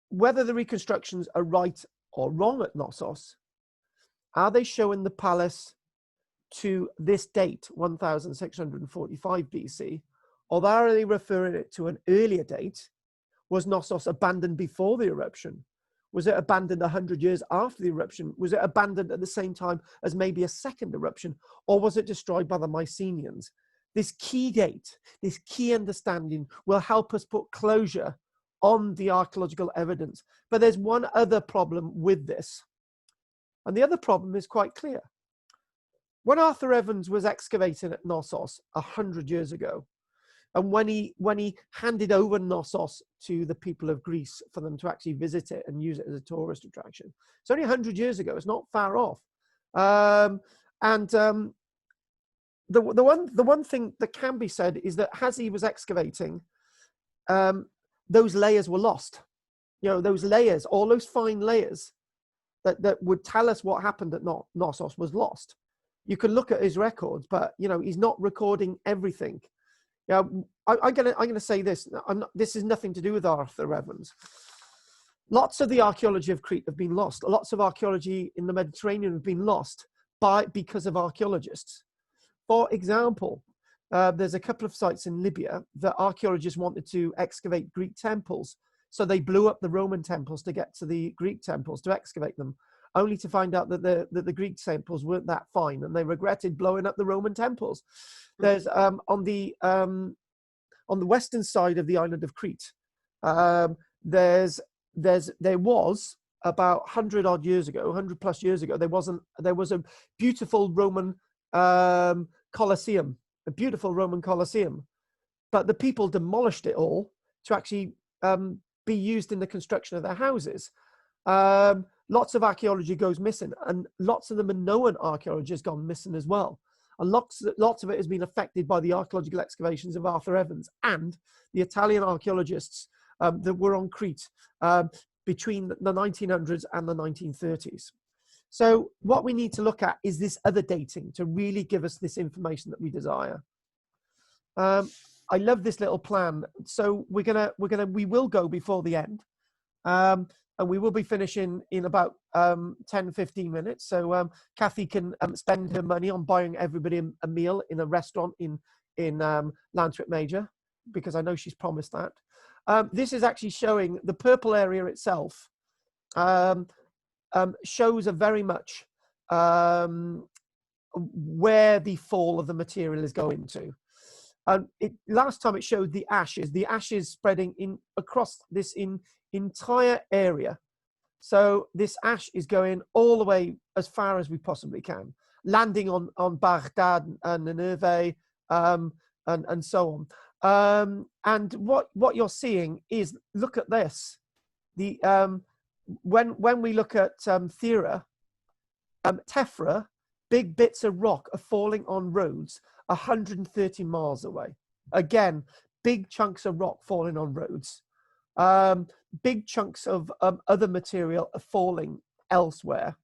whether the reconstructions are right or wrong at Knossos, are they showing the palace to this date, 1645 BC, or are they referring it to an earlier date? Was Knossos abandoned before the eruption? Was it abandoned 100 years after the eruption? Was it abandoned at the same time as maybe a second eruption? Or was it destroyed by the Mycenaeans? This key date, this key understanding will help us put closure on the archaeological evidence. But there's one other problem with this. And the other problem is quite clear. When Arthur Evans was excavating at Knossos 100 years ago, and when he handed over Knossos to the people of Greece for them to actually visit it and use it as a tourist attraction, it's only 100 years ago. It's not far off. The one thing that can be said is that as he was excavating, those layers were lost. You know, those layers, all those fine layers that would tell us what happened at Knossos was lost. You can look at his records, but you know he's not recording everything. Yeah, I'm gonna say this. This is nothing to do with Arthur Evans. Lots of the archaeology of Crete have been lost. Lots of archaeology in the Mediterranean have been lost because of archaeologists. For example, there's a couple of sites in Libya that archaeologists wanted to excavate Greek temples. So they blew up the Roman temples to get to the Greek temples to excavate them, only to find out that the Greek temples weren't that fine, and they regretted blowing up the Roman temples. There's on the western side of the island of Crete, there was about 100 odd years ago, 100 plus years ago, there was a beautiful Roman Colosseum, a beautiful Roman Colosseum, but the people demolished it all to actually be used in the construction of their houses. Lots of archaeology goes missing, and lots of the Minoan archaeology has gone missing as well. And lots of it has been affected by the archaeological excavations of Arthur Evans and the Italian archaeologists that were on Crete between the 1900s and the 1930s. So what we need to look at is this other dating to really give us this information that we desire. I love this little plan. So we will go before the end. And we will be finishing in about 10, 15 minutes. So Kathy can spend her money on buying everybody a meal in a restaurant in Llantwit Major, because I know she's promised that. This is actually showing the purple area itself, shows a very much where the fall of the material is going to. Last time it showed the ashes spreading across this entire area. So this ash is going all the way as far as we possibly can, landing on Baghdad and Nineveh, and so on. And what you're seeing is, look at this. When we look at Thera, Tephra, big bits of rock are falling on roads 130 miles away. Again, big chunks of rock falling on roads. Big chunks of other material are falling elsewhere.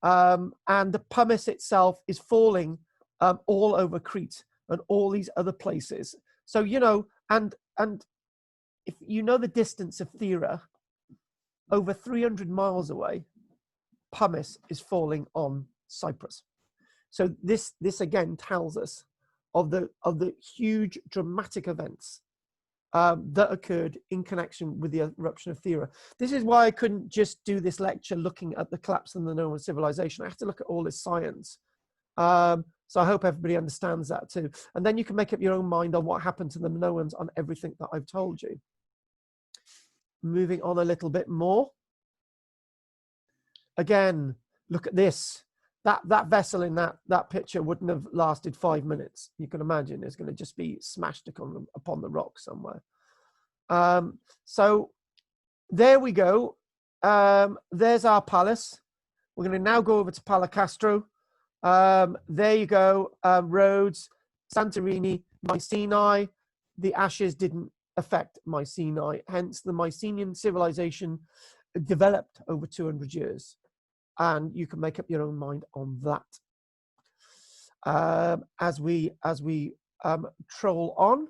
And the pumice itself is falling all over Crete and all these other places. So, you know, and if you know the distance of Thera, over 300 miles away, pumice is falling on Cyprus. So this again tells us of the huge dramatic events that occurred in connection with the eruption of Thera. This is why I couldn't just do this lecture looking at the collapse of the Minoan civilization. I have to look at all this science. So I hope everybody understands that too. And then you can make up your own mind on what happened to the Minoans on everything that I've told you. Moving on a little bit more. Again, look at this. That vessel in that picture wouldn't have lasted 5 minutes. You can imagine it's going to just be smashed upon the rock somewhere. So there we go. There's our palace. We're going to now go over to Policastro. There you go. Rhodes, Santorini, Mycenae. The ashes didn't affect Mycenae. Hence, the Mycenaean civilization developed over 200 years. And you can make up your own mind on that. As we troll on,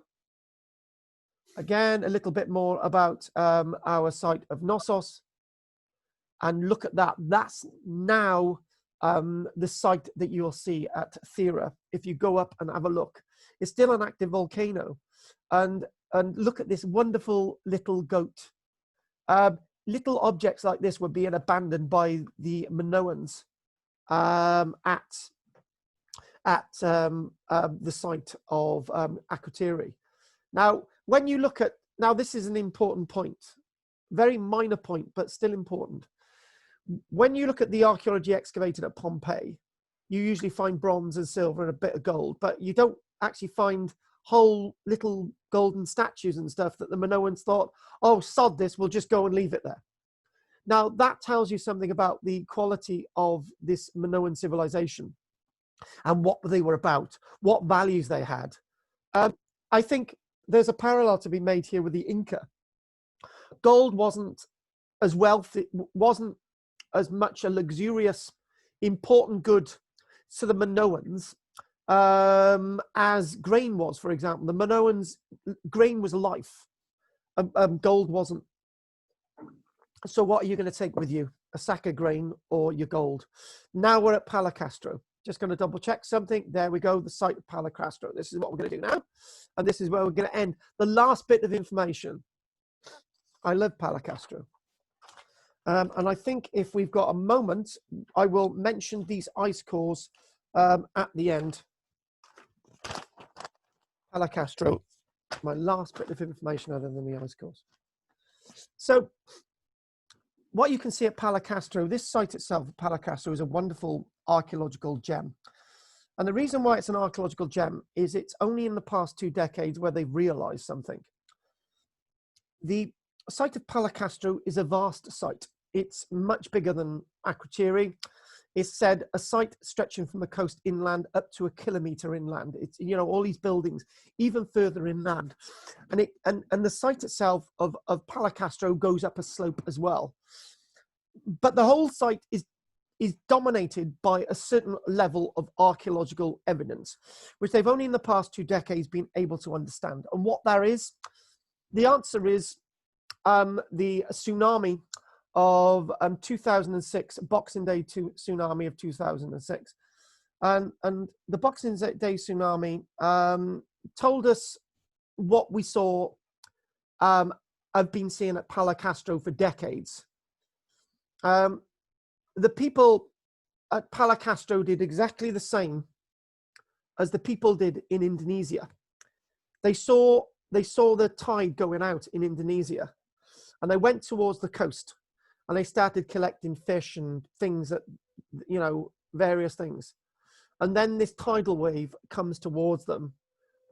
again, a little bit more about our site of Knossos. And look at that. That's now the site that you'll see at Thera. If you go up and have a look, it's still an active volcano. And look at this wonderful little goat. Little objects like this were being abandoned by the Minoans at the site of Akrotiri. Now, when you look at, now this is an important point, very minor point, but still important. When you look at the archaeology excavated at Pompeii, you usually find bronze and silver and a bit of gold, but you don't actually find whole little golden statues and stuff that the Minoans thought, oh, sod this, we'll just go and leave it there. Now, that tells you something about the quality of this Minoan civilization and what they were about, what values they had. I think there's a parallel to be made here with the Inca. Gold wasn't as wealthy, wasn't as much a luxurious, important good to the Minoans as grain was, for example. The Minoans, grain was life, gold wasn't. So what are you going to take with you? A sack of grain or your gold? Now we're at Policastro. Just going to double check something. There we go, the site of Policastro. This is what we're going to do now. And this is where we're going to end. The last bit of information. I love Policastro. And I think if we've got a moment, I will mention these ice cores at the end. Policastro, my last bit of information other than the ice cores. So what you can see at Policastro, this site itself, Policastro, is a wonderful archaeological gem. And the reason why it's an archaeological gem is it's only in the past 2 decades where they've realized something. The site of Policastro is a vast site. It's much bigger than Akrotiri. It's said a site stretching from the coast inland up to 1 kilometer inland. It's, you know, all these buildings even further inland, and the site itself of Policastro goes up a slope as well. But the whole site is is dominated by a certain level of archaeological evidence, which they've only in the past 2 decades been able to understand. And what that is, the answer is the tsunami of 2006, Boxing Day tsunami of 2006. And the Boxing Day tsunami told us what we saw, have been seeing at Policastro for decades. The people at Policastro did exactly the same as the people did in Indonesia. They saw the tide going out in Indonesia, and they went towards the coast, and they started collecting fish and things that, you know, various things. And then this tidal wave comes towards them,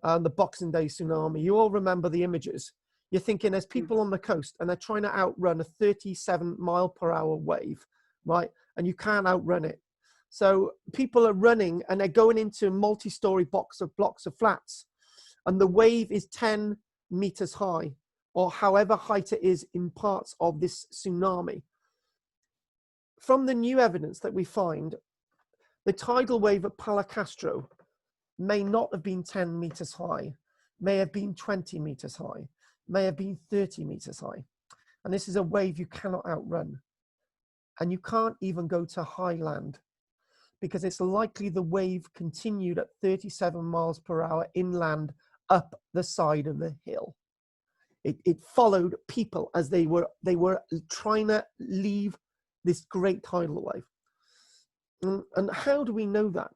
the Boxing Day tsunami. You all remember the images. You're thinking there's people on the coast and they're trying to outrun a 37-mile-per-hour wave, right? And you can't outrun it. So people are running and they're going into multi-story blocks of flats, and the wave is 10 meters high, or however height it is in parts of this tsunami. From the new evidence that we find, the tidal wave at Policastro may not have been 10 meters high, may have been 20 meters high, may have been 30 meters high. And this is a wave you cannot outrun. And you can't even go to high land, because it's likely the wave continued at 37 miles per hour inland up the side of the hill. It followed people as they were trying to leave this great tidal wave. And how do we know that?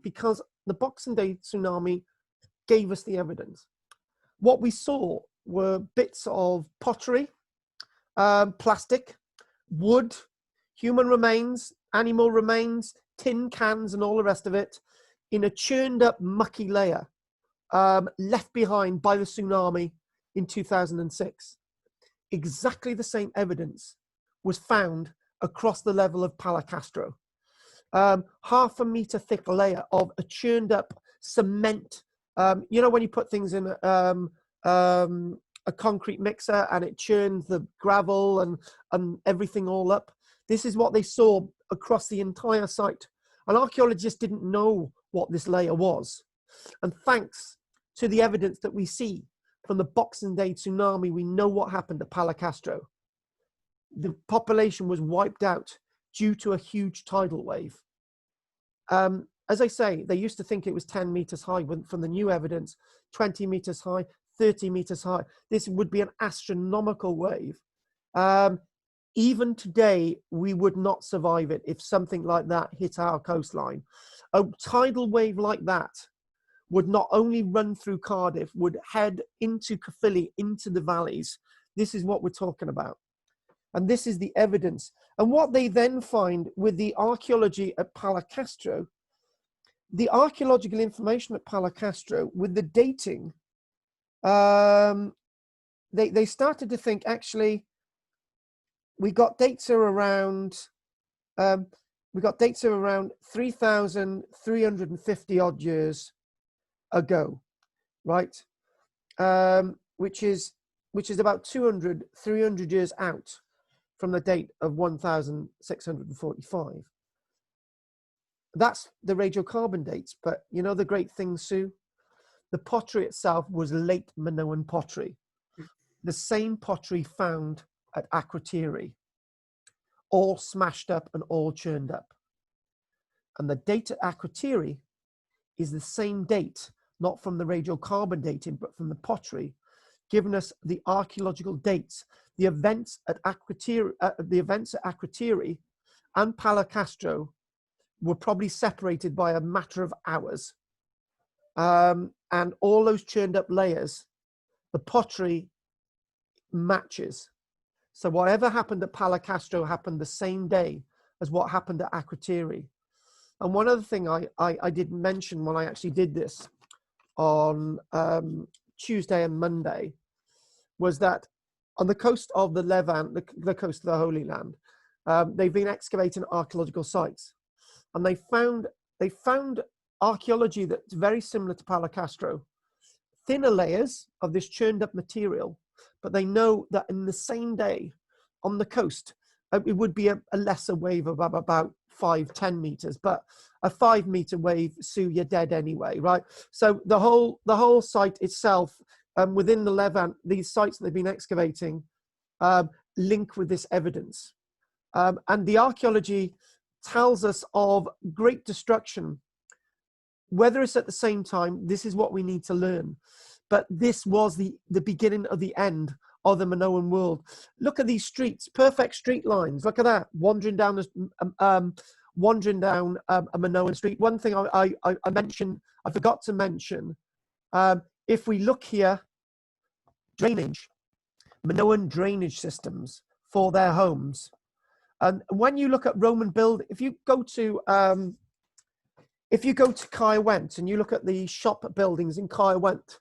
Because the Boxing Day tsunami gave us the evidence. What we saw were bits of pottery, plastic, wood, human remains, animal remains, tin cans, and all the rest of it in a churned up mucky layer left behind by the tsunami in 2006. Exactly the same evidence was found across the level of Policastro. Half a meter thick layer of a churned up cement. You know, when you put things in a concrete mixer and it churns the gravel and everything all up. This is what they saw across the entire site. And archaeologists didn't know what this layer was. And thanks to the evidence that we see from the Boxing Day tsunami, we know what happened at Policastro. The population was wiped out due to a huge tidal wave. As I say, they used to think it was 10 meters high. From the new evidence, 20 meters high, 30 meters high. This would be an astronomical wave. Even today, we would not survive it if something like that hit our coastline. A tidal wave like that would not only run through Cardiff, would head into Caerphilly, into the valleys. This is what we're talking about. And this is the evidence. And what they then find with the archaeology at Policastro, the archaeological information at Policastro with the dating, they started to think, actually, we got dates around 3,350 odd years ago, right? Which is about 300 years out from the date of 1,645. That's the radiocarbon dates, but you know the great thing, Sue? The pottery itself was late Minoan pottery. The same pottery found at Akrotiri, all smashed up and all churned up. And the date at Akrotiri is the same date, not from the radiocarbon dating, but from the pottery, giving us the archaeological dates. The events at Akrotiri and Policastro were probably separated by a matter of hours. And all those churned up layers, the pottery matches. So whatever happened at Policastro happened the same day as what happened at Akrotiri. And one other thing I did mention when I actually did this on Tuesday and Monday was that on the coast of the Levant, the coast of the Holy Land, they've been excavating archaeological sites. And they found archaeology that's very similar to Policastro, thinner layers of this churned up material, but they know that in the same day on the coast it would be a lesser wave of about 5-10 meters, but a 5 meter wave, Sue, you're dead anyway, right? So the whole site itself, within the Levant, these sites that they've been excavating link with this evidence. And the archaeology tells us of great destruction. Whether it's at the same time, this is what we need to learn. But this was the beginning of the end of the Minoan world. Look at these streets, perfect street lines. Look at that, wandering down a Minoan street. One thing I mentioned, I forgot to mention, if we look here, drainage, Minoan drainage systems for their homes. And when you look at Roman build, if you go to Caerwent and you look at the shop buildings in Caerwent,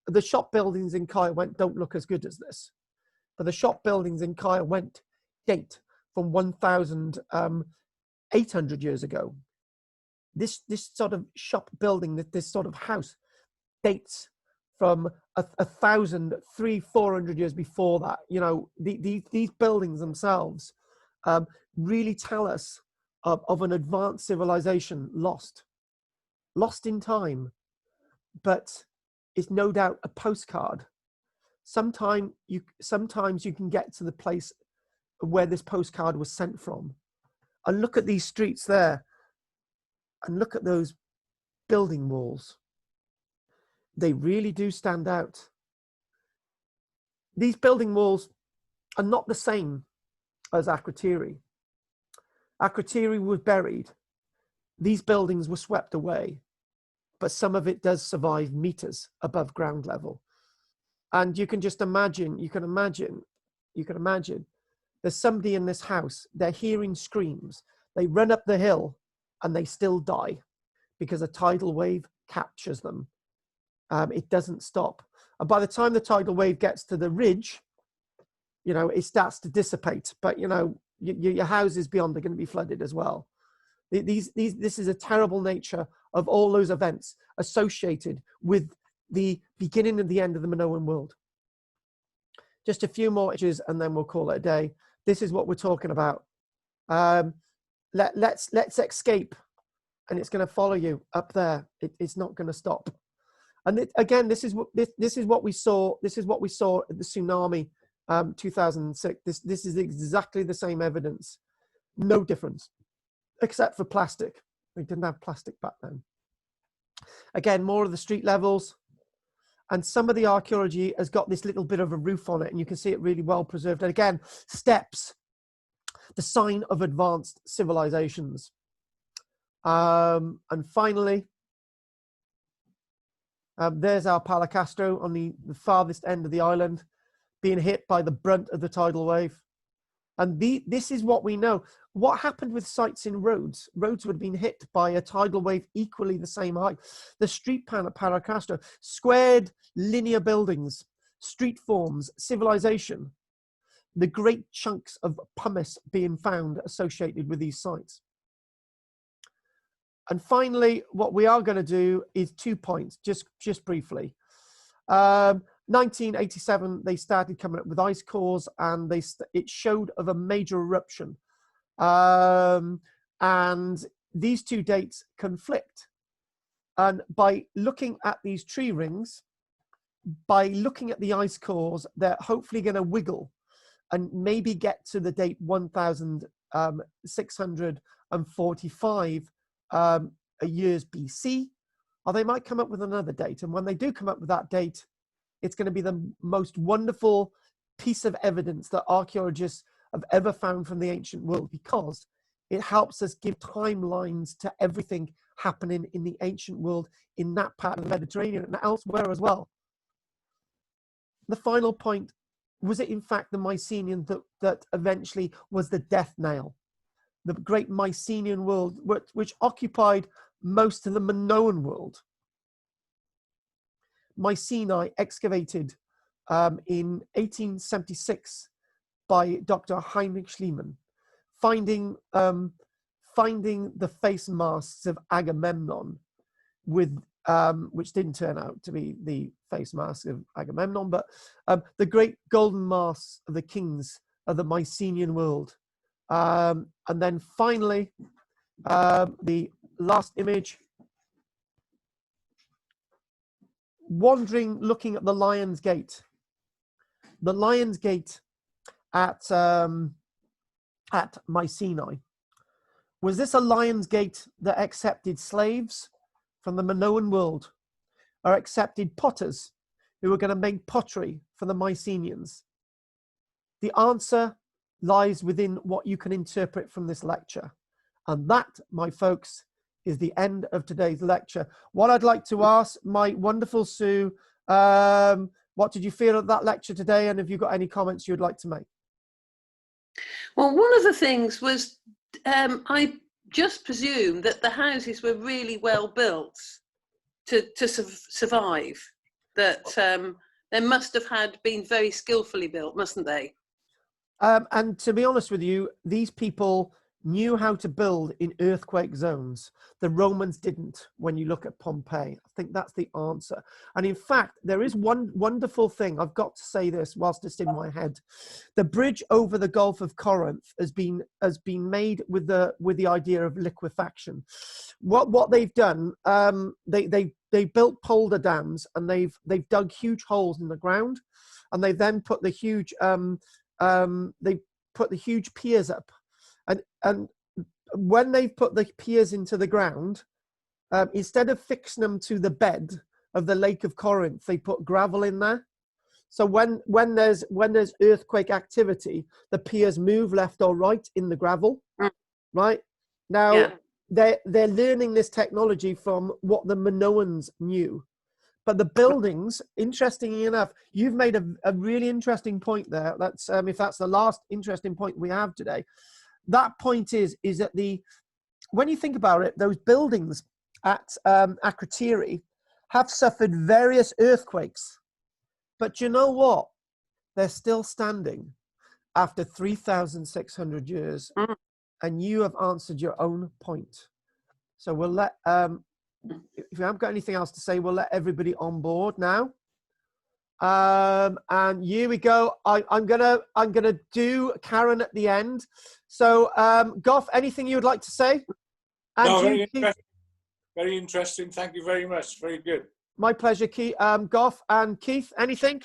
the shop buildings in Caerwent don't look as good as this. But the shop buildings in Caerwent date from 1,800 years ago. This sort of shop building, this sort of house, dates from 1,000, 300-400 years before that. You know, these buildings themselves really tell us of an advanced civilization lost in time, but it's no doubt a postcard. Sometimes you can get to the place where this postcard was sent from. And look at these streets there, and look at those building walls. They really do stand out. These building walls are not the same as Akrotiri. Akrotiri was buried. These buildings were swept away, but some of it does survive meters above ground level. And you can just imagine, there's somebody in this house, they're hearing screams. They run up the hill and they still die because a tidal wave captures them. It doesn't stop. And by the time the tidal wave gets to the ridge, you know, it starts to dissipate, but you know, your houses beyond are going to be flooded as well. This is a terrible nature of all those events associated with the beginning and the end of the Minoan world. Just a few more images and then we'll call it a day. This is what we're talking about. Let's escape, and it's going to follow you up there. It's not going to stop. And again, this is what we saw. This is what we saw at the tsunami, 2006. This is exactly the same evidence, no difference, except for plastic. We didn't have plastic back then. Again, more of the street levels, and some of the archaeology has got this little bit of a roof on it, and you can see it really well preserved. And again, steps, the sign of advanced civilizations. And finally, there's our Policastro on the farthest end of the island, being hit by the brunt of the tidal wave. And this is what we know. What happened with sites in Rhodes? Rhodes would have been hit by a tidal wave equally the same height. The street pan at Policastro, squared linear buildings, street forms, civilization, the great chunks of pumice being found associated with these sites. And finally, what we are going to do is 2 points, just briefly. 1987, they started coming up with ice cores, and it showed of a major eruption. And these two dates conflict. And by looking at these tree rings, by looking at the ice cores, they're hopefully going to wiggle and maybe get to the date 1,645 years BC, or they might come up with another date. And when they do come up with that date, it's going to be the most wonderful piece of evidence that archaeologists have ever found from the ancient world, because it helps us give timelines to everything happening in the ancient world in that part of the Mediterranean and elsewhere as well. The final point, was it in fact the Mycenaean that eventually was the death nail? The great Mycenaean world, which occupied most of the Minoan world. Mycenae, excavated in 1876 by Dr. Heinrich Schliemann, finding the face masks of Agamemnon, which didn't turn out to be the face mask of Agamemnon, but the great golden masks of the kings of the Mycenaean world, And then finally, the last image, wandering, looking at the Lion's Gate. The Lion's Gate at Mycenae. Was this a Lion's Gate that accepted slaves from the Minoan world, or accepted potters who were going to make pottery for the Mycenaeans? The answer lies within what you can interpret from this lecture. And that, my folks, is the end of today's lecture. What I'd like to ask my wonderful Sue, what did you feel of that lecture today? And have you got any comments you'd like to make? Well, one of the things was I just presumed that the houses were really well built to survive, that they must have been very skillfully built, mustn't they? And to be honest with you, these people knew how to build in earthquake zones. The Romans didn't when you look at Pompeii. I think that's the answer. And in fact, there is one wonderful thing. I've got to say this whilst it's in my head. The bridge over the Gulf of Corinth has been made with the idea of liquefaction. What they've done, they built polder dams, and they've dug huge holes in the ground, and they then put the huge piers up. And when they've put the piers into the ground, instead of fixing them to the bed of the Lake of Corinth, they put gravel in there. So when there's earthquake activity, the piers move left or right in the gravel. Right now, yeah. They're learning this technology from what the Minoans knew. But the buildings, interestingly enough, you've made a really interesting point there. That's if that's the last interesting point we have today. That point is that when you think about it, those buildings at Crete have suffered various earthquakes. But you know what? They're still standing after 3,600 years. And you have answered your own point. So we'll let, if you haven't got anything else to say, we'll let everybody on board now. And here we go. I'm gonna do Karen at the end. So, Goff, anything you would like to say? No, very interesting. Thank you very much. Very good. My pleasure, Keith. Goff and Keith, anything?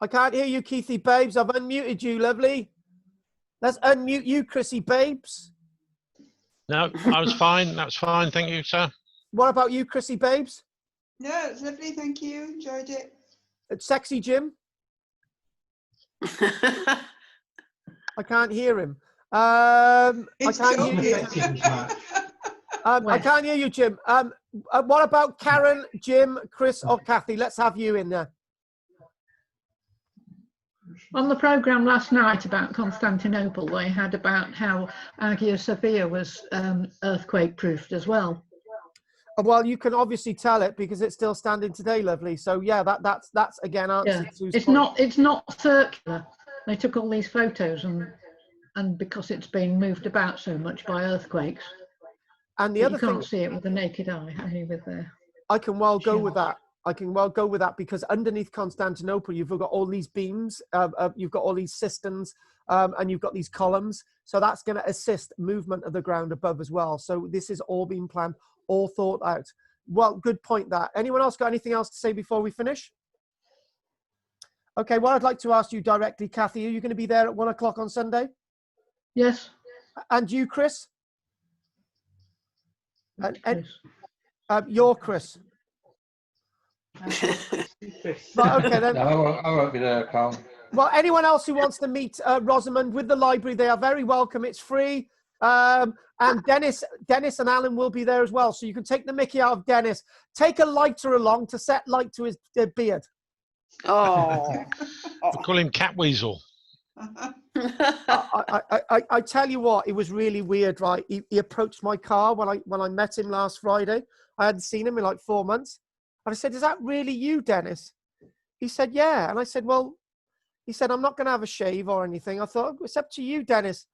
I can't hear you, Keithy Babes. I've unmuted you, lovely. Let's unmute you, Chrissy Babes. No, I was fine. That's fine. Thank you, sir. What about you, Chrissy Babes? No, it's lovely. Thank you. Enjoyed it. Sexy Jim? I can't hear him. I can't hear you, Jim. What about Karen, Jim, Chris, or Kathy? Let's have you in there. On the programme last night about Constantinople, they had about how Hagia Sophia was earthquake-proofed as well. Well, you can obviously tell it because it's still standing today, lovely. So yeah, that's again answered. Yeah. It's not circular. They took all these photos and because it's been moved about so much by earthquakes. And the other thing, you can't see it with the naked eye, only with the. I can well go with that. I can well go with that because underneath Constantinople, you've got all these beams, you've got all these cisterns, and you've got these columns. So that's going to assist movement of the ground above as well. So this is all being planned, all thought out. Well, good point that. Anyone else got anything else to say before we finish? Okay, well, I'd like to ask you directly, Kathy, are you going to be there at 1 o'clock on Sunday? Yes. And you, Chris? Chris. You're Chris. Right, okay then. No, I won't be there, Carl. Well, anyone else who wants to meet Rosamond with the library, they are very welcome. It's free. And Dennis and Alan will be there as well. So you can take the mickey out of Dennis. Take a lighter along to set light to his beard. Oh. Call him Catweasel. I tell you what, it was really weird, right? He approached my car when I met him last Friday. I hadn't seen him in like 4 months. And I said, is that really you, Dennis? He said, yeah. And I said, well, he said, I'm not going to have a shave or anything. I thought, it's up to you, Dennis.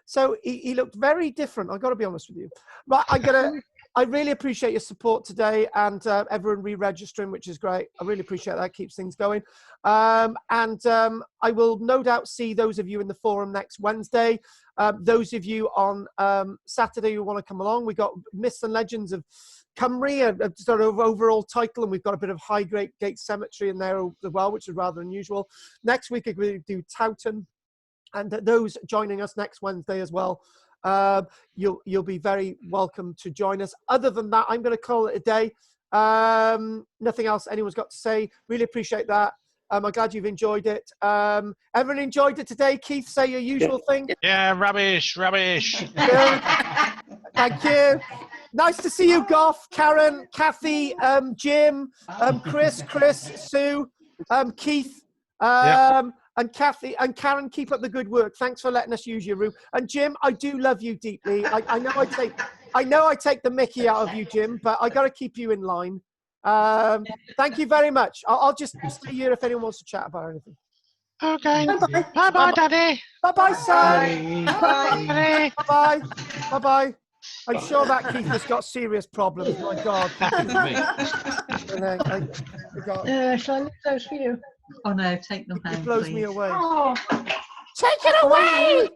So he looked very different. I've got to be honest with you. Right, I'm I really appreciate your support today, and everyone re-registering, which is great. I really appreciate that. Keeps things going. I will no doubt see those of you in the forum next Wednesday. Those of you on Saturday who want to come along, we got Myths and Legends of Cymru, a sort of overall title, and we've got a bit of Highgate Cemetery in there as well, which is rather unusual. Next week we do Towton, and those joining us next Wednesday as well. You'll be very welcome to join us. Other than that, I'm going to call it a day. Nothing else anyone's got to say. Really appreciate that. I'm glad you've enjoyed it. Everyone enjoyed it today? Keith, say your usual thing. Yeah, rubbish. Good. Thank you. Nice to see you, Goff, Karen, Kathy, Jim, Chris, Sue, Keith, and Kathy and Karen. Keep up the good work. Thanks for letting us use your room. And Jim, I do love you deeply. I know I take the mickey out of you, Jim, but I got to keep you in line. Thank you very much. I'll just stay here if anyone wants to chat about anything. Okay. Bye-bye, Daddy. Bye-bye, son. Bye. Bye-bye. Bye-bye. I'm sure that Keith has got serious problems. My God. Shall I leave those for you? Oh no, take them home. It blows please. me away. Oh. Take it away!